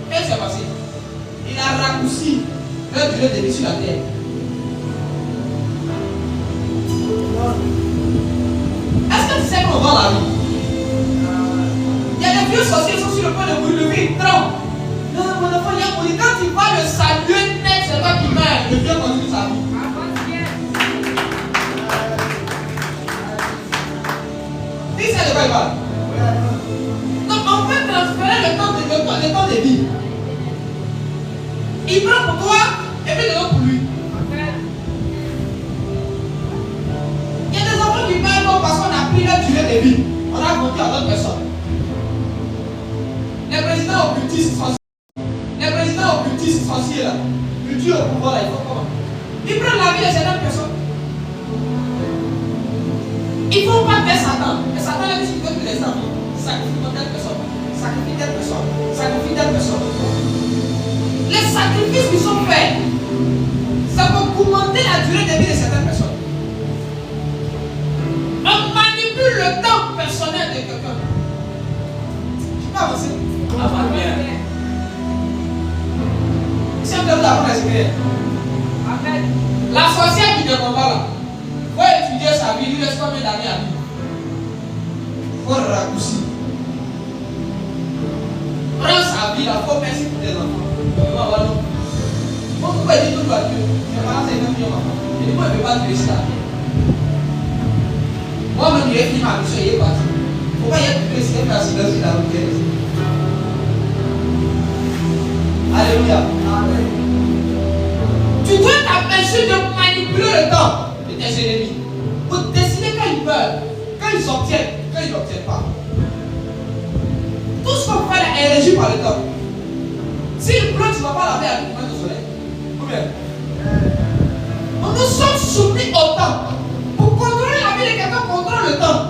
Qu'est-ce qui s'est passé? Il a raccourci leur durée de vie sur la terre. Est-ce que tu sais qu'on vend la vie? Il y a des vieux sorciers qui sont sur le point de mourir, le vieux il tremble. Non, mon enfant, il a mouru. Quand il va le saluer net, c'est toi qui meurs. Le vieux continue sa vie. Dis ça de quoi il parle. Donc on peut transférer le temps de vie. Il prend pour toi et puis de l'autre pour lui. Il y a des enfants qui meurent parce qu'on a pris leur durée de vie. On a vendu à d'autres personnes. Les présidents occultistes sorciers là, le Dieu au pouvoir là, ils font comment? Ils prennent la vie de certaines personnes. Ils vont pas vers Satan. Mais Satan a dit qu'il veut que les enfants sacrifient telle personne, sacrifient telle personne, sacrifient telle personne. Les sacrifices qui sont faits, ça va augmenter la durée de vie de certaines personnes. On manipule le temps personnel de quelqu'un. Tu peux avancer? Avance bien. Si on te dit d'apprendre à s'écrire. Amen. La sorcière qui ne combat là, il faut étudier sa vie, il reste combien d'années à vivre? Il faut raccourcir. Prends sa vie là, il faut merci pour tes enfants. Pourquoi il dit tout à Dieu? Je balance les 9 millions d'enfants. Il dit moi je ne vais pas te laisser la vie. Moi-même, j'ai fini ma mission, il est parti. Pourquoi il y a tout laissé faire si dans la route? Alléluia. Amen. Tu dois t'empêcher de manipuler le temps de tes ennemis pour décider quand ils veulent, quand ils obtiennent, quand ils n'obtiennent pas. Tout ce qu'on fait là est régi par le temps. S'il pleut, tu ne vas pas laver avec le soleil. Combien? Nous sommes soumis au temps. Pour contrôler la vie de quelqu'un, contrôle le temps.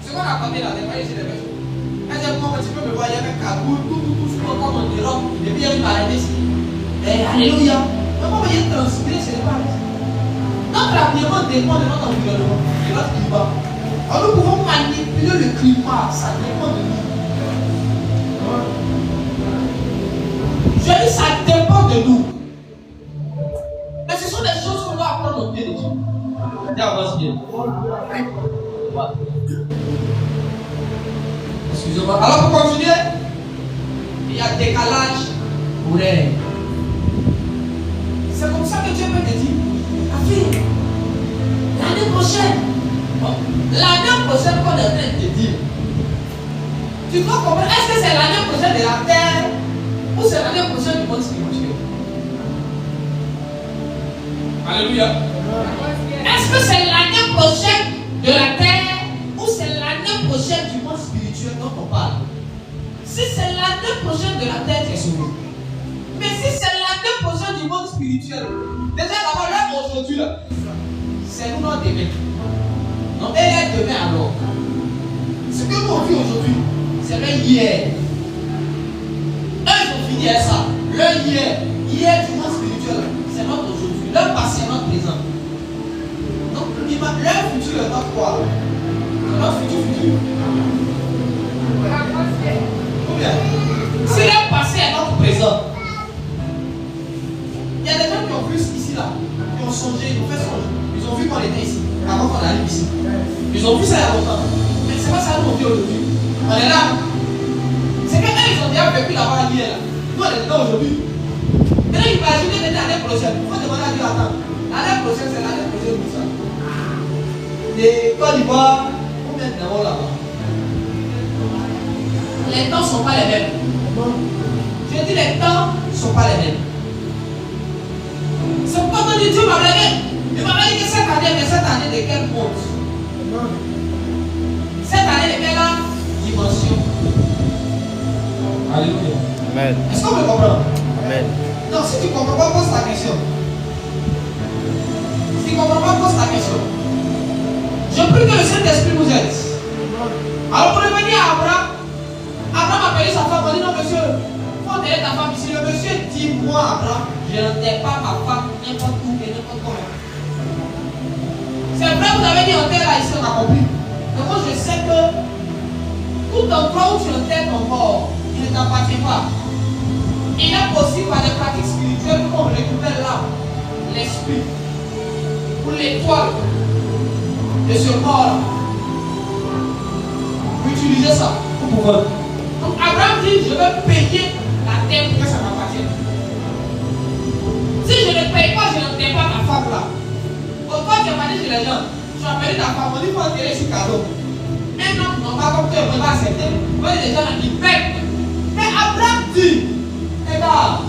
Ce qu'on a appris là, c'est pas ici les personnes. Quand j'ai un petit peu me voir, il y avait Kaboul, tout, ce qu'on comme en Europe, et puis il y a une maladie ici. Alléluia. Mais comment il est transpiré, ce n'est pas ici. Notre habillement dépend de notre environnement, de notre climat. Alors nous pouvons manipuler le climat, ça dépend de nous. Je dis ça dépend de nous. Mais ce sont des choses qu'on doit apprendre au pied de Dieu. Dieu avance bien. Excusez-moi. Alors pour continuer, il y a décalage horaire. C'est comme ça que Dieu peut te dire, affaire, l'année prochaine, qu'on est en train de te dire, tu dois comprendre, est-ce que c'est l'année prochaine de la terre ou c'est l'année prochaine du monde spirituel? Alléluia. Est-ce que c'est l'année prochaine de la terre ou c'est l'année prochaine du monde spirituel dont on parle? Si c'est l'année prochaine de la terre, tu es sauvé. Mais si c'est l'année prochaine du monde spirituel, déjà d'abord là aujourd'hui, là, c'est nous notre demain. Non, elle est demain alors. Ce que nous on vit aujourd'hui, c'est le hier. Eux ils ont fini à ça. Le hier du monde spirituel, c'est notre aujourd'hui. Le passé, notre présent. Donc leur futur est notre quoi? C'est notre futur. Combien? Si leur passé est notre présent, il y a des gens qui ont vu ici là, qui ont songé, ils ont fait songer. Ils ont vu qu'on était ici, avant qu'on arrive ici. Ils ont vu ça il y a longtemps. Mais c'est pas ça nous on vit aujourd'hui. On est là. C'est que eux ils ont déjà vécu là-bas hier là. Nous on est dedans aujourd'hui. Maintenant imaginez l'année prochaine. Il faut demander à Dieu, attends. L'année prochaine c'est l'année prochaine pour ça. Et Côte d'Ivoire, combien de temps là-bas? Les temps ne sont pas les mêmes. Je dis les temps ne sont pas les mêmes. C'est pourquoi quand Dieu m'a révélé. Il m'a dit que cette année, mais cette année de quel monde? Cette année de quelle dimension? Alléluia. Amen. Est-ce qu'on me comprend? Amen. Non, si tu ne comprends pas, pose ta question. Si tu ne comprends pas, pose ta question. Je prie que le Saint-Esprit nous aide. Alors pour revenir à Abraham, Abraham a appelé sa femme, il dit non monsieur, il faut enterrer ta femme ici. Le monsieur dit moi Abraham, je n'enterre pas ma femme n'importe où et n'importe comment. C'est vrai, vous avez dit enterre là ici, on a compris. Donc moi je sais que tout endroit où tu enterres ton corps, il ne t'appartient pas. Il est possible par des pratiques spirituelles qu'on récupère l'âme, l'esprit, ou l'étoile de ce corps. Pour utiliser ça pour pouvoir. Donc Abraham dit, je vais payer la terre pour que ça m'appartienne. Si je ne paye pas, je n'enterre pas ma femme là. Pourquoi tu as dit chez les gens, tu as appelé ta femme, on dit faut enterrer ce cadeau. Un homme non pas comme toi, il ne peut pas accepter. Vous voyez les gens qui payent. Mais Abraham dit, regarde,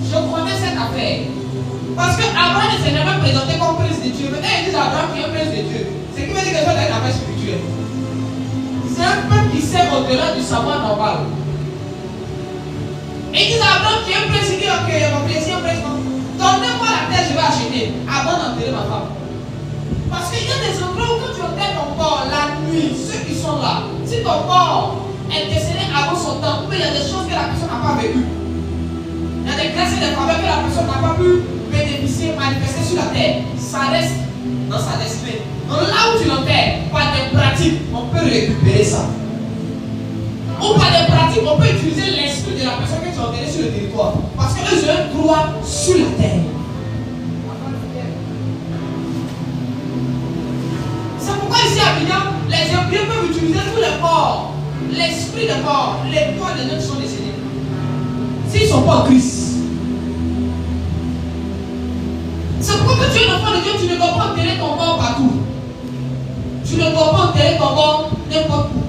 je connais cette affaire. Parce que Abraham ne s'est jamais présenté comme prince de Dieu. Mais ils disent Abraham qui est un prince de Dieu. C'est qui veut dire que ça est une affaire spirituelle. C'est un peuple qui sait au-delà du savoir normal. Et ils disent Abraham qui est un prince, il dit ok, il y a mon plaisir, un prince. Donnez-moi la terre, je vais acheter avant d'enterrer ma femme. Parce qu'il y a des endroits où quand tu enterres ton corps, la nuit, ceux qui sont là, si ton corps est décédé avant son temps, ou il y a des choses que la personne n'a pas vécues, il y a des grâces et des faveurs que la personne n'a pas pu bénéficier, manifester sur la terre, ça reste dans sa destinée. Donc là où tu l'enterres, par des pratiques, on peut récupérer ça. Ou par des pratiques, on peut utiliser l'esprit de la personne que tu as enterrée sur le territoire. Parce que eux ont un droit sur la terre. C'est pourquoi ici à Bignan, les employés peuvent utiliser tous les corps. L'esprit des corps, les corps des gens qui sont décédés. S'ils ne sont pas en Christ. C'est pourquoi quand tu es un enfant de Dieu, tu ne dois pas enterrer ton corps partout. Tu ne dois pas enterrer ton corps n'importe où.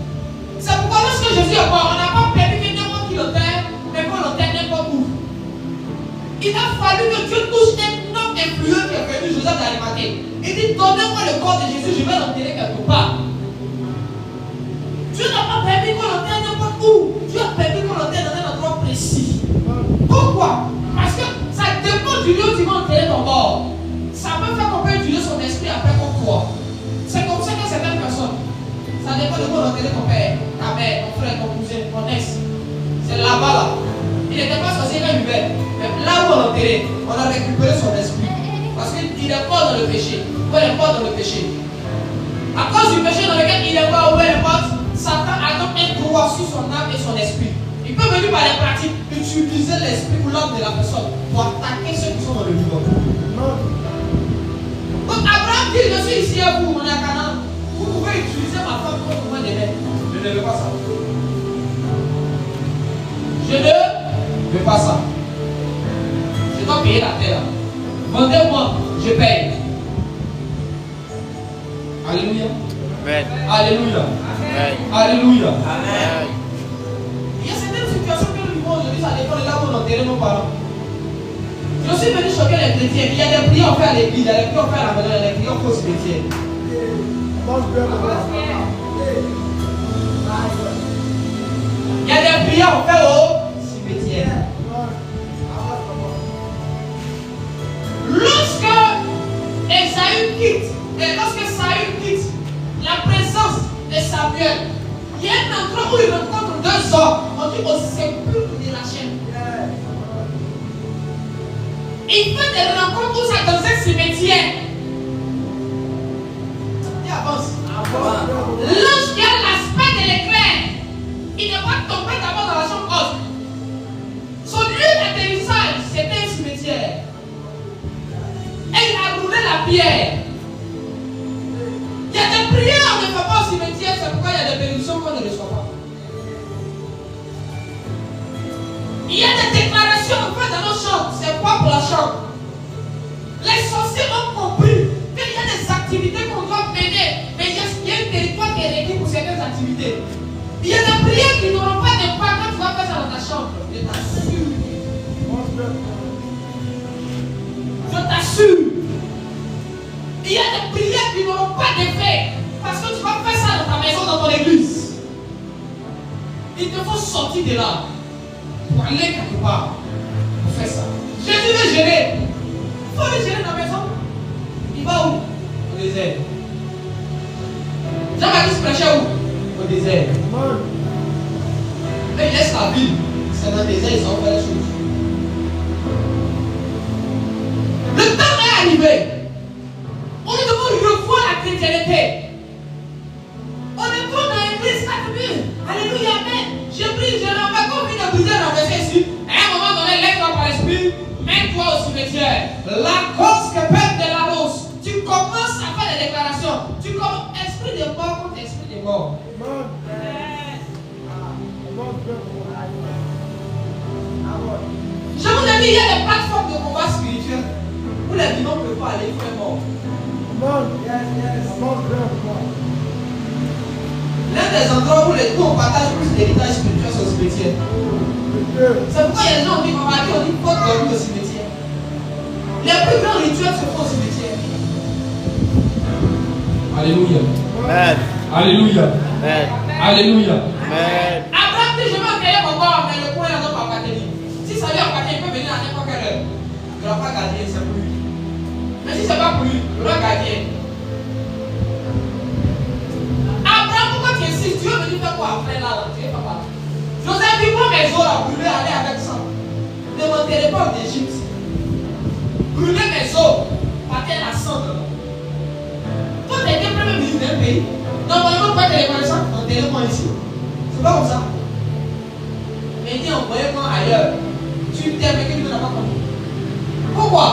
C'est pourquoi lorsque Jésus est mort, on n'a pas permis que n'importe qui l'enterre, mais qu'on l'enterre n'importe où. Il a fallu que Dieu touche un homme influent qui est venu, Joseph d'Arimathée. Il dit, donnez-moi le corps de Jésus, je vais l'enterrer quelque part. Dieu n'a pas permis qu'on l'enterre n'importe où. Dieu a permis qu'on l'enterre dans un endroit précis. Pourquoi? Parce que ça dépend du lieu où tu vas enterrer ton corps. Ça peut faire qu'on peut utiliser son esprit après qu'on croit. C'est comme ça que certaines personnes, ça dépend de où on enterrer ton père, ta mère, ton frère, ton cousin, ton ex. C'est là-bas là. Il n'était pas sorcier quand il vivait. Mais là où on l'enterrait, on a récupéré son esprit. Parce qu'il est mort dans le péché. Ou elle est morte dans le péché. À cause du péché dans lequel il est mort ou elle est morte, Satan a donc un droit sur son âme et son esprit. Il peut venir par les pratiques, utiliser l'esprit ou l'âme de la personne pour attaquer ceux qui sont dans le vivant. Donc Abraham dit, je suis ici à vous, on est à Canaan. Vous pouvez utiliser ma femme comme moi des mains. Je ne veux pas ça. Je ne veux pas ça. Je dois payer la terre. Vendez-moi, je paye. Alléluia. Amen. Alléluia. Amen. Alléluia. Amen. Il y a certaines situations que nous vivons aujourd'hui, ça dépend de là où on enterre nos parents. Je suis venu choquer les chrétiens. Il y a des prières à faire à l'église, il y a des prières à faire à la maison, il y a des prières aux chrétiens. Il y a des prières à faire au cimetière. Lorsque Esaü quitte, et lorsque Saül quitte la présence de Samuel, il y a un endroit où il rencontre deux hommes. On dit au sépulcre de Rachel. Il fait des rencontres où ça dans un cimetière. Il avance. L'ange qui a l'aspect de l'éclair, il ne va tomber d'abord dans la chambre haute. Son lieu d'atterrissage, c'était un cimetière. Et il a roulé la pierre. Il y a des prières on ne fait pas au cimetière, c'est pourquoi il y a des bénédictions qu'on ne reçoit pas. Il y a des déclarations qu'on fait dans nos chambres, c'est quoi pour la chambre? Les sorciers ont compris qu'il y a des activités qu'on doit mener, mais il y a un territoire qui est réglé pour certaines activités. Il y a des prières qui n'auront pas d'impact quand tu vas faire ça dans ta chambre. Je t'assure. Je t'assure. Il y a des prières qui n'auront pas d'effet parce que tu vas faire ça dans ta maison, dans ton église. Il te faut sortir de là pour aller quelque part pour faire ça. Jésus veut gérer. Il faut aller gérer dans la maison. Il va où? Au désert. Jean-Baptiste prêchait où? Au désert. Mais il laisse la ville. C'est dans le désert, ils ont fait les choses. Le temps est arrivé. On est devant revoir la chrétienté. On est trop dans l'église 4000. Alléluia, amen. Je prie, je n'avais pas envie de briser la verset ici. À un moment donné, lève-toi par l'esprit, mets-toi au cimetière. La cause que pète de la rose. Tu commences à faire des déclarations. Tu commences esprit de mort contre esprit de mort. Je vous ai dit, il y a des plateformes de combat spirituel où les vivants ne peuvent pas aller, ils sont morts. L'un des endroits où on partage plus d'héritage spirituel, c'est au cimetière. C'est pourquoi il y a des gens qui ont dit, on dit, faut dormir au cimetière. Les plus grands rituels se font au cimetière. Alléluia. Amen. Alléluia. Amen. Alléluia. Amen. Abraham dit, je vais accueillir mon corps, mais le point n'a pas appartenu. Si ça lui appartient, il peut venir à n'importe quelle heure. Il n'aura pas gardien, c'est pour lui. Mais si ce n'est pas pour lui, il aura gardien. brûler, aller avec ça. Ne m'enterrez pas en Égypte. Brûler mes os, partez la cendre. Quand tu étais premier ministre d'un pays, normalement, pas de reconnaissance, enterrez-moi ici. C'est pas comme ça. Mais dis envoyez-moi ailleurs. Tu t'es avec lui, tu n'as pas compris. Pourquoi?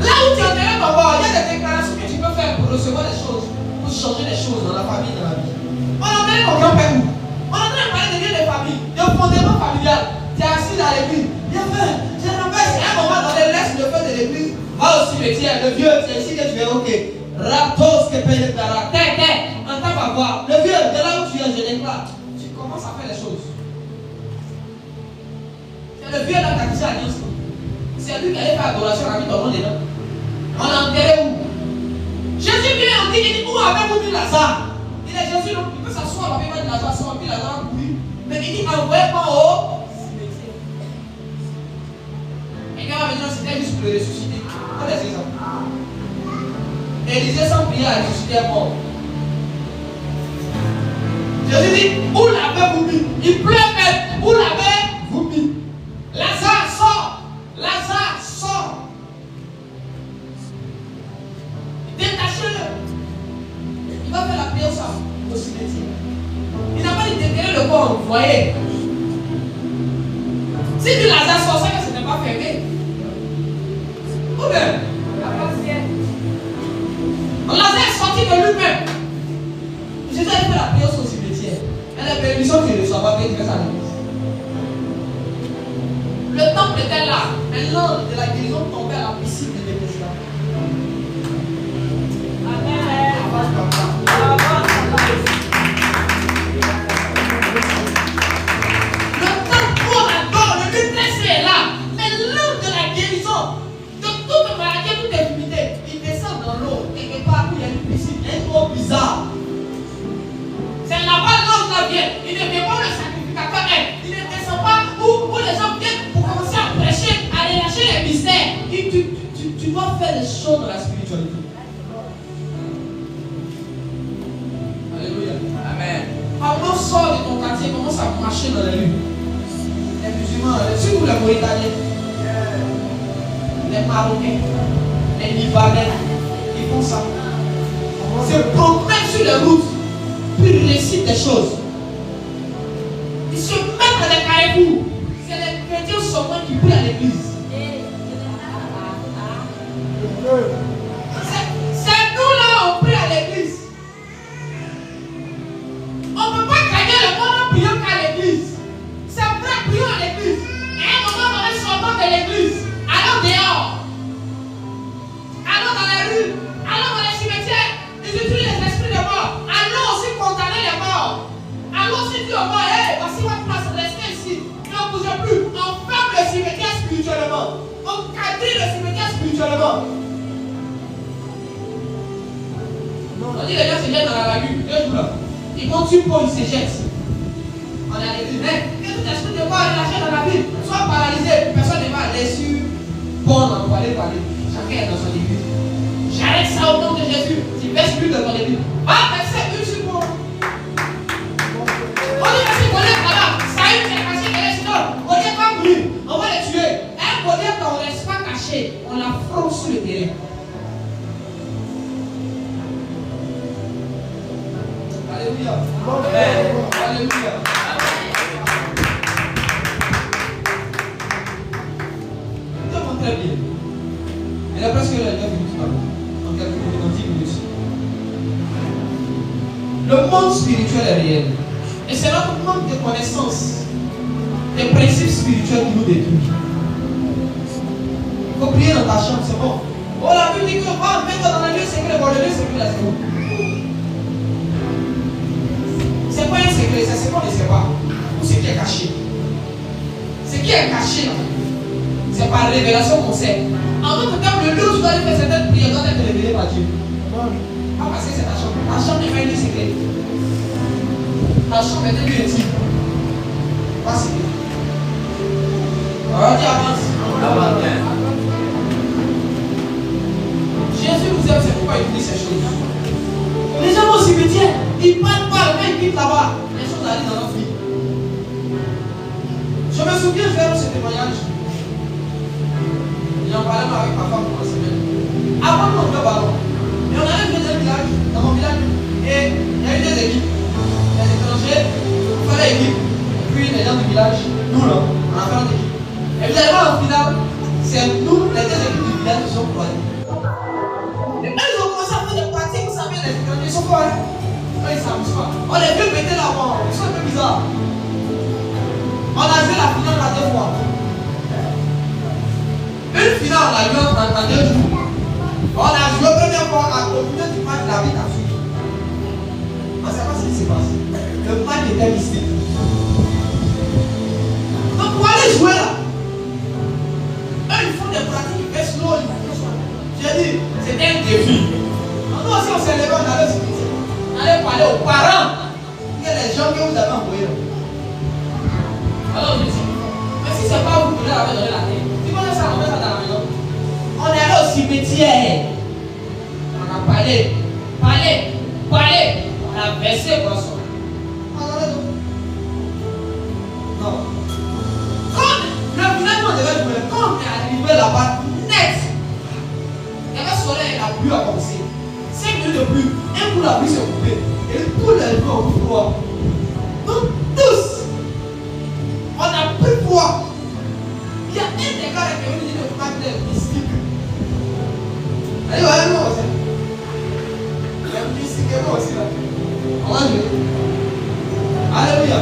Là où tu es enterré ton corps, il y a des déclarations que tu peux faire pour recevoir des choses, pour changer les choses dans la famille, dans la vie. On a enterré ton grand-père où? On est en train de parler de Dieu de famille, de fondement familial. Tu es assis dans l'église. Bien fait, je rappelle, c'est un moment dans les laisse le feu de l'église. Va au cimetière, le vieux, c'est ici que tu es ok. Raptos que paye le dara. T'es, on t'a pas voir. Le vieux, de là où tu es, je déclare. Tu commences à faire les choses. C'est le vieux là qui a dit alliance. C'est lui qui allait faire adoration à lui, ton nom dedans. On l'a enterré où? Jésus vient, on dit, il dit, où avez-vous mis Lazare? Il est Jésus, donc il peut s'asseoir, il va dire Lazare, son puis Lazare, oui. Mais il dit, envoyez-moi au cimetière. Et quand on va venir, c'était juste pour le ressusciter. On laisse ça. Élisée sans prier a ressuscité un mort. Jésus dit, où l'avez-vous mis? Il pleure même, où l'avez-vous mis? Lazare sort. Lazare sort. Détachez-le. Il va faire la prière au cimetière. Il n'a pas dit déterrer le corps, vous voyez. Si du Lazare sort, c'est que ce n'est pas fermé. Ou bien, Lazare est sorti de lui-même. Jésus a fait la prière au cimetière. Et la permission qu'il ne reçoit pas, il fait ça à l'église. Le temple était là. Mais l'ange de la guérison tombait à la piscine de Bethesda. Amen. Le temple pour la mort, le but est là. Mais l'ange de la guérison, de toute maladie, toute infirmité, il descend dans l'eau. Quelque part où il y a une piscine, il y a une eau bizarre. C'est là-bas l'ange là vient. Il ne vient pas le sacrificateur. Il ne descend pas où les gens viennent pour commencer à prêcher, à relâcher les mystères. Tu dois faire des choses dans la spiritualité. Alléluia. Amen. Pablo sort de ton quartier, commence à marcher dans les rues. Les musulmans, surtout les Mauritaniens, les Marocains, les Libanais, ils font ça. Ils se promènent sur les routes, puis ils récitent des choses. Ils se mettent dans les carrefours. C'est les chrétiens seulement qui prient à l'église. C'est nous là, on prie à l'église. On ne peut pas gagner le monde en priant qu'à l'église. C'est vrai, prions à l'église. Et à un moment donné, sortons de l'église. Allons dehors. Allons dans la rue. Allons dans les cimetières. Ils utilisent les esprits de mort. Allons aussi condamner les morts. Allons aussi dire aux morts, hey, voici votre place, restez ici. Ne bougez plus. On ferme le cimetière spirituellement. On quadrille le cimetière spirituellement. On dit les gens se jettent dans la lagune, 2 jours là. Ils montent sur pont, ils se jettent. On a l'église, mais que tout esprit de mort est lâché dans la ville, soit paralysé, personne ne va aller sur pont pour aller parler. Chacun est dans son église. J'arrête ça au nom de Jésus. Tu baisses plus de ton église. Ah, verset 1 sur pont. On dit que si Goliath là-bas, Saül s'est caché derrière sinon, Goliath va mourir. On va les tuer. Un Goliath, on ne laisse pas caché. On la frôle sur le terrain. Alléluia. Amen. Alléluia. Nous très bien. Il a presque 9 minutes par en quelques minutes, en 10 minutes. Le monde spirituel est réel. Et c'est notre manque de connaissance des principes spirituels qui nous détruit. Il faut prier dans ta chambre, c'est bon. Oh, la Bible dit que va mettre dans le lieu secret, bon, le lieu secret là, c'est bon. C'est pas un secret, c'est ce qu'on ne sait pas. Ou ce qui est caché. Ce qui est caché, c'est par révélation qu'on sait. En d'autres termes, le lieu où tu dois aller faire certaines prières doit être révélé par Dieu. Pas parce que c'est ta chambre. Ta chambre n'est pas un lieu secret. Ta chambre est un lieu intime. Pas secret. Alors, Dieu avance. Jésus vous aime, c'est pourquoi il dit ces choses. Les gens vont au cimetière, ils parlent pas, le mec quitte là-bas. Les choses arrivent dans notre vie. me souviens faire ce témoignage. J'en parlais avec ma femme pour la semaine. Avant de monter au ballon, et on allait jouer dans un village, dans mon village, et il y a eu des équipes. Les étrangers, on fait l'équipe, et puis les gens du village, nous là, on a fait notre équipe. Et vous allez voir en finale, c'est nous, les deux équipes du village qui sont croisées. Et quand ils ont commencé à faire des pratiques, vous savez, les étrangers sont quoi hein? Quand ils s'amusent pas. On les veut péter là-bas, ils sont un peu bizarres. On a joué la finale à 2 fois. Une finale, on a joué en 2 jours. On a joué la première fois au milieu du match, la vie a suivi. On ne sait pas ce qui s'est passé. Le match était mystique. Donc pour aller jouer là, eux ils font des pratiques, ils font slow, ils font ça. J'ai dit, c'était un défi. Nous aussi on s'est levé, on allait se quitter. On allait parler aux parents. Il y a les gens que vous avez envoyés. Alors je dis, mais si c'est pas vous qui avez donné la tête, si vous avez ça, on met ça dans la maison. On est allé au cimetière. On a parlé. On a versé poisson. Non. Quand le finalement devait jouer, quand on est arrivé là-bas, net, il y avait le soleil et la pluie a commencé. 5 minutes de pluie, un coup la pluie s'est coupée. Et tous les jours au pouvoir. Donc tous, on a pris froid. Il y a un des gars qui est venu dire le match de mystique. Allez, ouais, nous aussi. Il y a un mystique et moi aussi là. On va jouer. Alléluia.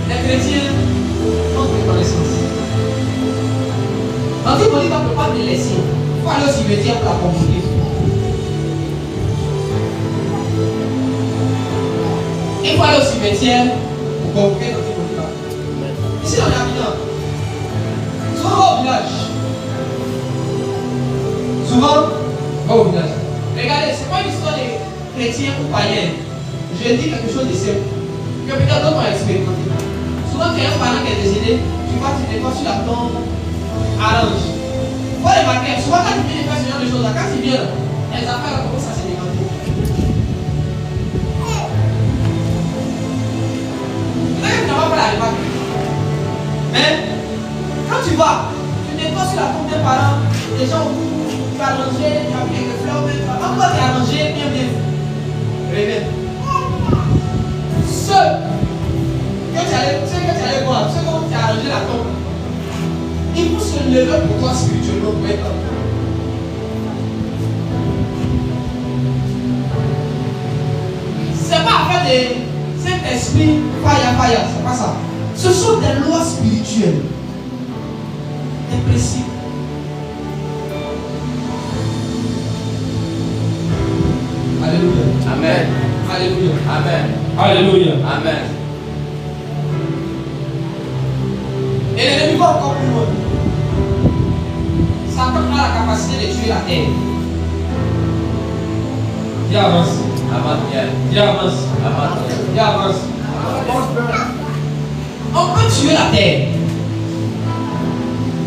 Les chrétiens ont pris connaissance. Quand ils ne peuvent pas me laisser, il faut aller au cimetière pour la convoquer. Il faut aller au cimetière pour convoquer notre Polycarpe. Ici, on est à Milan. Souvent au village. Souvent au village. Regardez, ce n'est pas une histoire de chrétiens ou païens. Je dis quelque chose de simple. Que peut-être d'autres ont expérimenté. Souvent, quand il y a un parent qui est décédé, tu vas te nettoyer sur la tombe, arrange. Il faut remarquer, souvent quand tu viens de faire ce genre de choses là, quand il vient, les affaires commencent à se décanter. Peut-être que tu n'as pas la remarque. Mais, quand tu vas, tu nettoies sur la tombe des parents, les gens tu vas arranger, tu as pris quelques fleurs, encore tu as arrangé, bien. Reviens. Ceux que tu allais voir, ceux que tu as arrangé la tombe, il faut se lever pour toi spirituellement pour être là. C'est pas affaire de Saint-Esprit, fire, c'est pas ça. Ce sont des lois spirituelles, des principes. Alléluia. Amen. Alléluia. Amen. Alléluia. Amen. Et l'ennemi va encore plus loin. Satan a la capacité de tuer la terre. Dis avance. Dis avance. Dis avance. On peut tuer la terre.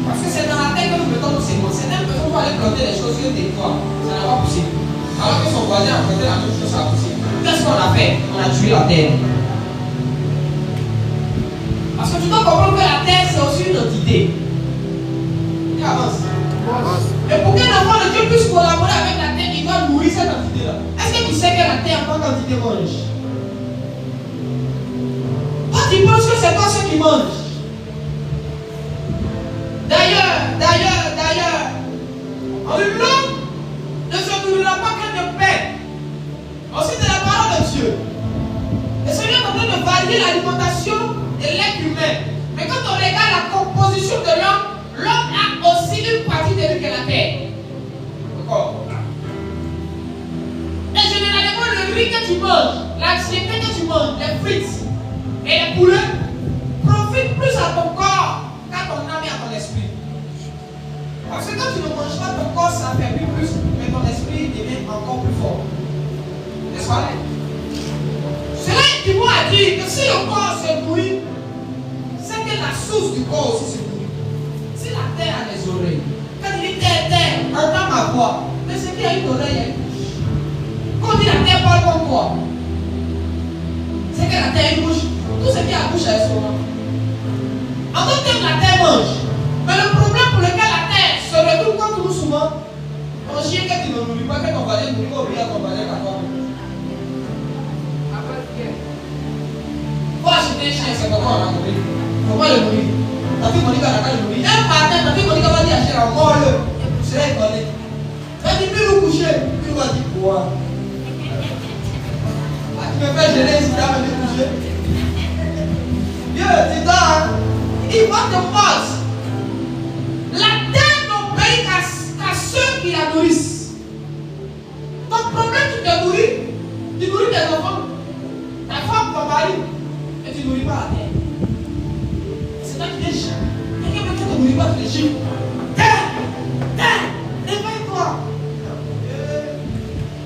Parce que c'est dans la terre que nous mettons nos séquences. C'est même personne qui va aller planter les choses sur le territoire. Ça n'a pas possible. Alors que son voisin a planté la même chose, ça a possible. Qu'est-ce qu'on a fait? On a tué la terre. Parce que tu dois comprendre que la terre c'est aussi une entité. Et avance. Et pour qu'un enfant de Dieu puisse collaborer avec la terre, il doit nourrir cette entité-là. Est-ce que tu sais que la terre en tant qu'entité mange? Toi tu penses que c'est toi ceux qui mangent. D'ailleurs, l'homme ne se nourrira pas que de pain, aussi de la parole de Dieu. Le Seigneur est en train de varier l'alimentation de l'être humain. Mais quand on regarde la composition de l'homme a aussi une partie de lui que la terre. D'accord? Et généralement, le riz que tu manges, l'anxiété que tu manges, les frites et les poulets profitent plus à ton corps qu'à ton âme et à ton esprit. Parce que quand tu ne manges pas, ton corps s'affaiblit plus, mais ton esprit devient encore plus fort. N'est-ce pas? C'est là qui m'a dit que si le corps se nourrit, c'est que la source du corps aussi se nourrit. Si la terre a des oreilles, quand il dit terre, entend ma voix, mais c'est qu'il y a une oreille et une bouche. Quand on dit la terre parle comme quoi, c'est que la terre a une bouche. Tout ce qui accouche est souvent. En tant que la terre mange. Mais le problème pour lequel la terre se retrouve comme nous souvent, ton chien que tu ne nourris pas, que ton voisin ne nourrit pas, oublie à ton voisin qu'à toi. Faut acheter un chien, c'est comment on va nourrir. Comment le nourrir? Ta fille Monica n'a pas le nourrir. Un matin, ta fille Monica va dire à Chien, encore le. Et vous serez étonné. Elle dit, puis nous coucher. Puis nous va dire, quoi? Ah, tu me fais gêner ici, là, me coucher. Dieu, dis-toi, hein. Il va te force. La terre n'obéit qu'à ceux qui la nourrissent. Ton problème, tu te nourris. Tu nourris tes enfants. Ta femme, ton mari. Et tu ne nourris pas la terre. C'est toi qui déchires. Quelqu'un ne te nourrit pas, tu déchires. Terre! Terre! Éveille-toi!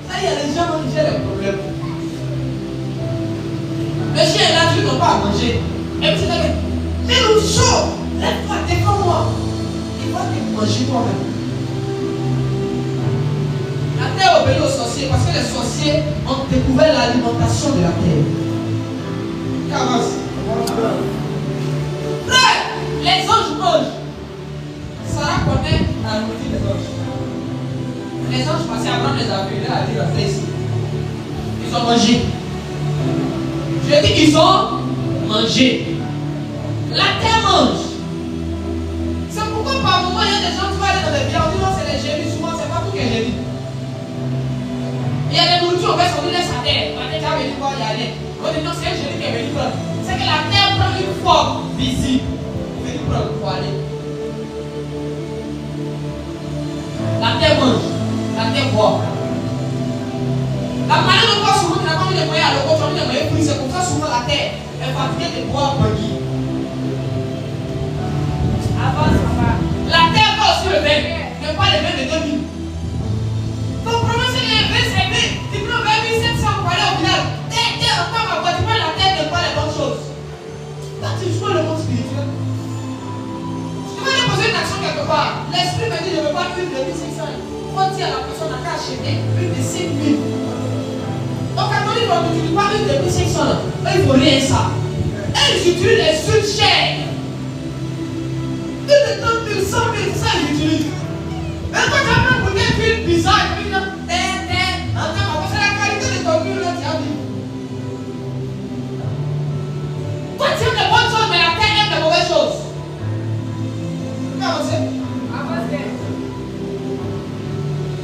Ça, il y a des gens qui ont des problèmes. Le chien est là, tu n'as pas à manger. Et puis c'est là que, j'ai le chaud. Lève-toi, défends-moi. Il va te manger toi-même. La terre obéit aux sorciers parce que les sorciers ont découvert l'alimentation de la terre. Avance. Frère, les anges mangent. Sarah connaît la nourriture des anges. Les anges passaient avant les appeler à dire la fesse. Ils ont mangé. Je dis qu'ils ont mangé. La terre mange. C'est pourquoi par moment il y a des gens qui vont aller dans les biens. On dit non, c'est les génies. Souvent, c'est pas tout que j'ai dit. Il y a des nourritures, on va s'en laisse à terre. La terre qui a venu voir y aller. On dit non, c'est un génie qui est venu prendre. C'est que la terre prend une forme visible. Il veut prendre pour aller. La terre mange. La terre voit. La manière de voir souvent, tu n'as pas mis les moyens à l'eau, tu as mis les moyens pris. C'est comme ça souvent la terre est fatiguée de boire buggy. Avance, papa. La terre va aussi le même. Mais pas les mêmes de 2000. Ton problème c'est que les vrais c'est vite. Tu peux 20 700 pour aller au village. Terre, encore ma voix. Tu prends la terre, tu pas les bonnes choses. Quand tu joues le monde spirituel, je vais déposer une action quelque part. L'esprit me dit je ne veux pas une de 1600. Il faut dire à la personne à acheter une de 5000. Donc catholique, on n'utilise pas une de 1600. Eux, ils ne font rien ça. Eux, ils utilisent les suites chères. Une de 30 000, 100 000, c'est ça qu'ils utilisent. Mais quand tu as pris pour une huile bizarre, tu dis non, c'est la qualité de ton huile là, tu as dit. Toi, tu aimes les bonnes choses, mais la terre aime les mauvaises choses. Tu peux avancer? Avancez.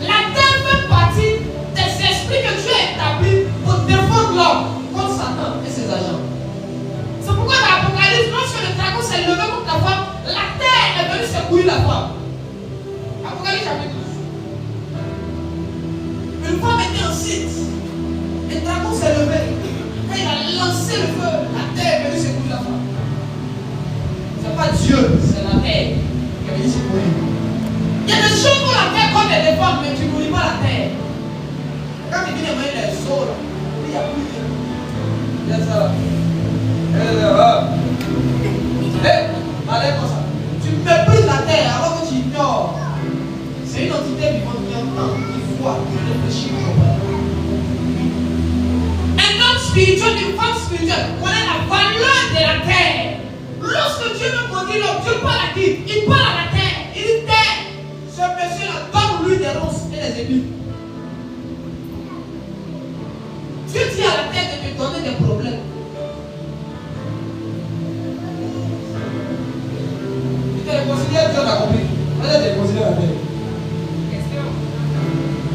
La terre fait partie des esprits que Dieu a établis pour défendre l'homme contre Satan et ses agents. C'est pourquoi dans l'Apocalypse, lorsque le dragon s'est levé contre la femme, la terre est venue secourir la femme. Apocalypse chapitre 12. Une femme était enceinte. Le dragon s'est levé. Quand il a lancé le feu, la terre est venue secourir la femme. Ce n'est pas Dieu, c'est la terre qui est venue secourir. Il y a des choses pour la terre comme les défendre, mais tu ne nourris pas la terre. Quand tu viens de mettre les eaux, il n'y a plus de. Il y a ça. Allez comme ça. Tu méprises la terre alors que tu ignores. C'est une entité vivante qui entend, qui voit, qui réfléchit. Un homme spirituel, une femme spirituelle connaît la valeur de la terre. Lorsque Dieu veut maudire l'homme, Dieu parle à qui? Il parle à la terre. Il dit terre, ce monsieur-là donne-lui des ronces et des épines. Dieu dit à la terre de te donner des problèmes. Tu te considères Dieu a compris. Allez te considérer la terre.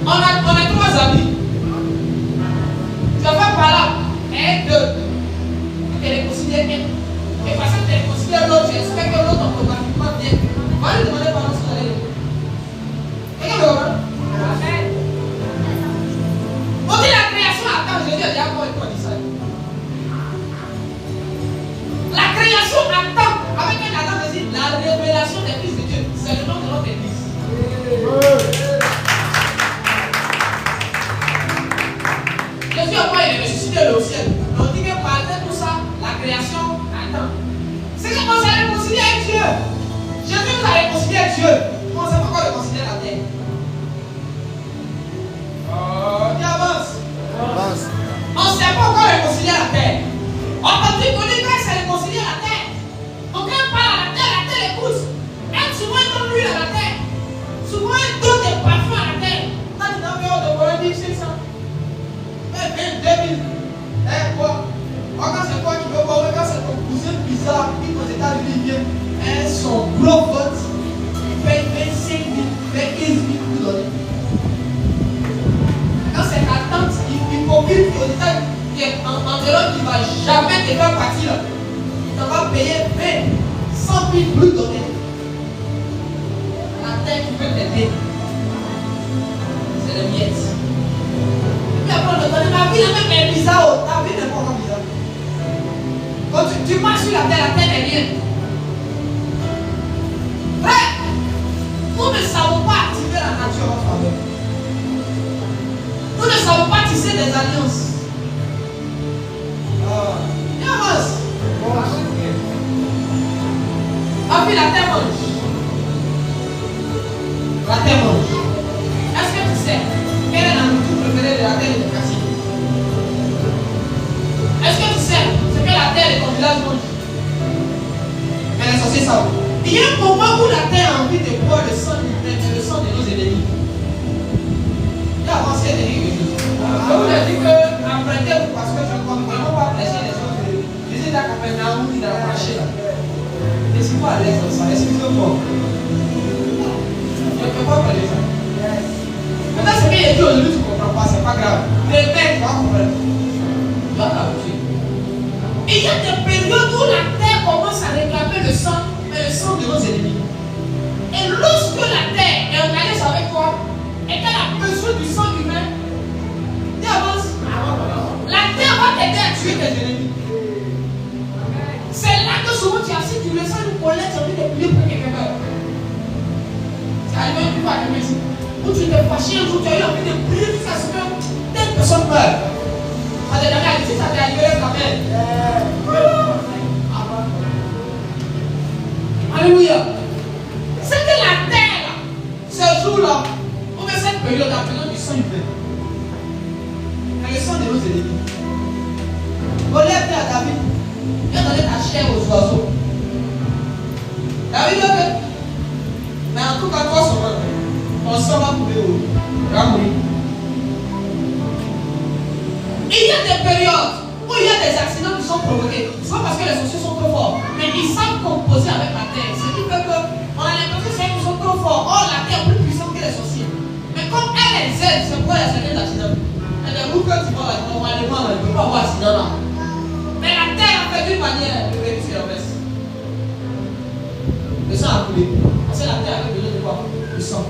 On a trois amis. Tu vas faire par là. Un, deux. Tu te les considères un. Et parce que tu les considères l'autre, tu espères que l'autre automatiquement vient. Va lui demander pardon sur la ligne. Quelqu'un me comprend? Amen. On dit la création attend. Jésus a dit encore une fois dit ça. La création attend. Avec un attend, je dis la révélation des fils de Dieu. C'est le nom de notre église. Jésus a pas il est ressuscité au ciel. On dit que malgré tout ça, la création attend. C'est que on s'est réconcilié avec Dieu. Jésus nous a réconcilié avec Dieu. On ne sait pas encore réconcilier la terre. Qui avance. On ne sait pas encore réconcilier la terre. On peut dire qu'on est son gros vote, il paye 25 000, il paye 15 000 pour donner. Quand c'est ta tante, il copie au détail qui est en dehors, qui ne va jamais te faire partir. Il t'en va payer 100 000 pour donner. La terre qui peut t'aider, c'est le miettes. Et puis après, on te donne ma vie, même est bizarre. Ta vie n'est pas encore bizarre. Quand tu marches sur la terre est bien. Frère, nous ne savons pas activer la nature en faveur. Nous ne savons pas tisser des alliances. Et avance. Ah puis la terre mange. La terre mange. Est-ce que tu sais quelle est la nourriture préférée de la terre et de Cassie? Est-ce que tu sais ce que la terre et ton village mangent? Mais les sorciers savent. Il y a un moment où la terre a envie de boire le sang de nos ennemis. Il a avancé des choses. Je vous ai dit que apprêtez-vous parce que je ne compte vraiment pas prêcher les choses de Jésus dans Capernaum, il a marché là. Laissez-moi à l'aise dans ça, excusez-moi. Je ne peux pas parler ça. Maintenant, ce qu'il a dit aujourd'hui, tu ne comprends pas, c'est pas grave. Répète, tu vas comprendre. Tu vas t'habituer. Il y a des périodes où la terre commence à réclamer le sang de nos ennemis. Et lorsque la terre est en alliance avec toi, et qu'elle a besoin du sang humain, tu avances. La terre va t'aider à tuer tes ennemis. C'est là que souvent tu as assis, tu le sens nous colère, tu as envie de prier pour quelqu'un meurt. C'est arrivé une fois à la maison où tu t'es fâché un jour, tu as eu envie de prier jusqu'à ce que telle personne meure. Ça t'est jamais arrivé, ça t'est arrivé quand même. Alléluia. C'est que la terre, ce jour-là, on met cette période a besoin du sang humain. Mais le sang de nos ennemis. Goliath dit à David, viens donner ta chair aux oiseaux. David dit, mais en tout cas, toi seulement, ton sang va couler au va mourir. Il y a des périodes où il y a des accidents qui sont provoqués. Ce n'est pas parce que les sorciers sont trop forts, mais ils savent composer avec la terre. Ce qui fait qu'on a l'impression qu'ils sont trop forts. Or, la terre est plus puissante que les sorciers. Mais comme elle les aide, c'est pourquoi il y a certains accidents. Et des groupes, quand tu vas normalement, il ne peut pas avoir d'accident là. Mais la terre a fait d'une manière, le virus se renverse. Le sang a coulé. Parce que la terre avait besoin de quoi? Le sang.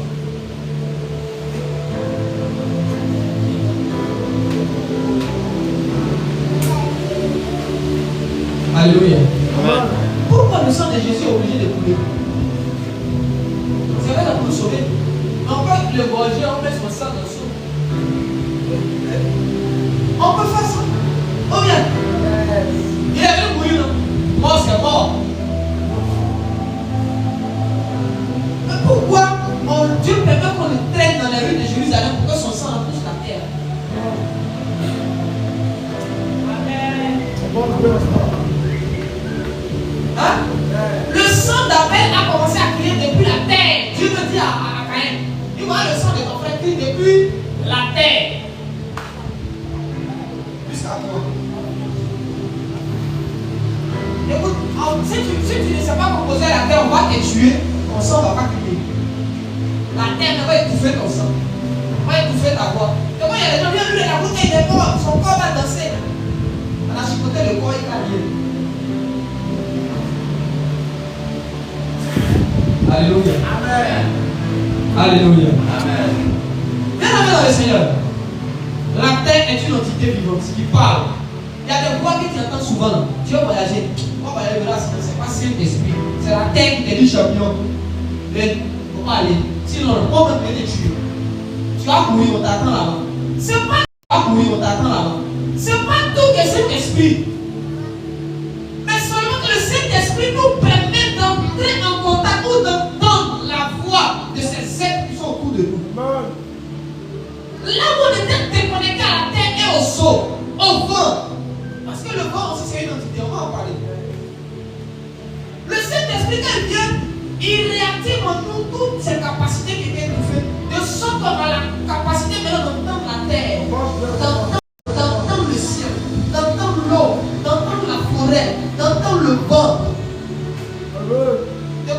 Alléluia. Amen. Pourquoi le sang de Jésus est obligé de couler? C'est vrai pour nous sauver. Mais on peut le gorger, on met son sang dans le seau. On peut faire ça. Oh bien. Il est venu mourir, non? Mort, c'est mort. Mais pourquoi Dieu permet qu'on le traîne dans les rues de Jérusalem pour que son sang touche la terre? Hein? Le sang d'Abel a commencé à crier depuis la terre. Dieu me dit à Caïn, il voit le sang de ton frère crie depuis la terre. Jusqu'à toi. Écoute, si tu ne sais pas composer la terre, on va te tuer, ton sang ne va pas crier. La terre va étouffer ton sang, va étouffer ta voix. Et quand il y a des gens qui viennent lui la route et il est mort, son corps va danser. On a chicoté le corps et carrière. Alléluia. Amen. Alléluia. Amen. Bien-aimé dans le Seigneur, la terre est une entité vivante qui parle. Il y a des voix que tu entends souvent. Tu vas voyager. On va voyager là, c'est pas Saint-Esprit. C'est la terre qui te dit champion. Mais faut pas aller. Sinon, on va te tuer. Tu vas courir, on t'attend là-bas. C'est pas tu vas courir, on t'attend là-bas. C'est pas tout que Saint-Esprit. Mais seulement que le Saint-Esprit nous permet d'entrer en contact ou d'entendre la voix de ces êtres qui sont autour de nous. Là où on était déconnecté à la terre et au sol, au vent. Parce que le vent aussi c'est une entité, on va en parler. Le Saint-Esprit quand il vient, il réactive en nous toutes ces capacités qui étaient étouffées. De sorte qu'on a la capacité maintenant d'entendre la terre, d'entendre le ciel, d'entendre l'eau, d'entendre la forêt, d'entendre le vent. De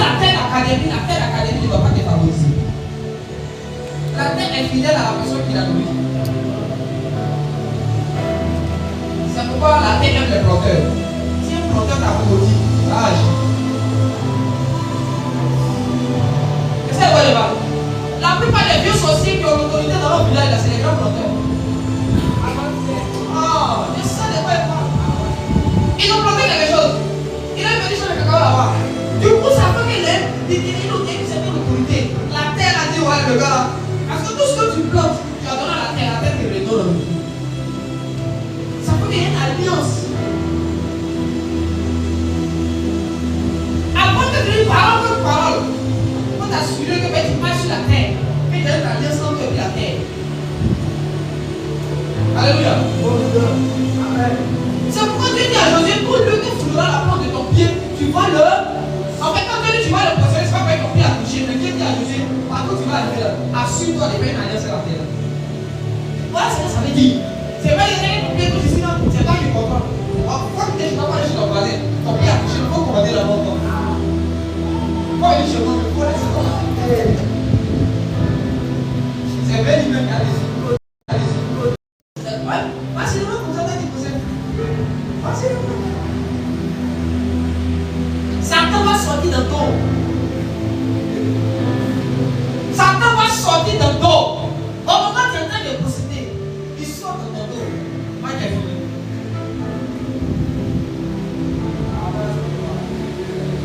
la terre d'académie ne doit pas te favoriser. La terre est fidèle à la personne qui l'a nourrie. C'est pourquoi la terre aime les planteurs. Si un planteur t'a maudit, ça agit. Est-ce que vous voyez pas? La plupart des vieux sorciers qui ont l'autorité dans leur village, c'est les grands planteurs. Ah, mais ça n'est pas évident. Ils ont planté quelque chose. Il est venu sur le cacao là-bas. Du coup, ça fait qu'il est une autorité. La terre a dit, ouais, le gars là. Parce que tout ce que tu plantes, tu as donné à la terre te redonne. Ça fait qu'il y a une alliance. Avant que tu dis parole contre parole, il faut t'assurer que tu marches sur la terre. Et il y a une alliance entre toi et la terre. Alléluia. Amen. C'est pourquoi Dieu dit à Josué, tout lieu que foulera la plante de ton pied, tu vas le. En fait, quand Dieu dit tu vas le posséder, c'est pas avec ton pied à toucher. Mais Dieu dit à Josué, partout tu vas arriver là, assure-toi de faire une alliance avec la terre. Voilà ce que ça veut dire. C'est pas les ton pied touché, sinon c'est toi qui comprends. Quand tu es pas chez ton voisin, ton pied a touché, il faut commander la mort. Quand il est chez moi, il faut laisser ton pied. C'est bien lui-même qui a des yeux. Satan va sortir d'un dos. Satan va sortir d'un dos. Au moment où tu es en train de posséder, il sort de ton dos. Moi, j'ai fini.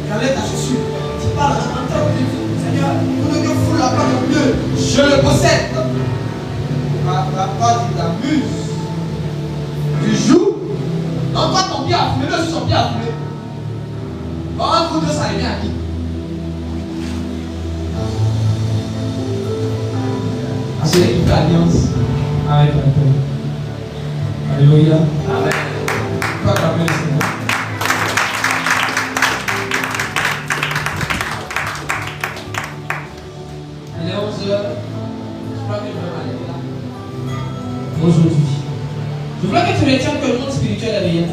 J'enlève ta chaussure. Tu parles en tant que Dieu. Seigneur, pour que Dieu foule la part de Dieu, je le possède. La part tu t'amuses. Tu joues. Donc toi ton pied a foulé, lui aussi son pied a foulé. Entre vous deux, ça revient à qui? À celui qui fait alliance avec la terre. Alléluia. Amen. Tu vas acclamer le Seigneur. Il est 11h. Je crois que je vais m'arrêter là. Aujourd'hui. Je voudrais que tu retiennes que le monde spirituel est réel.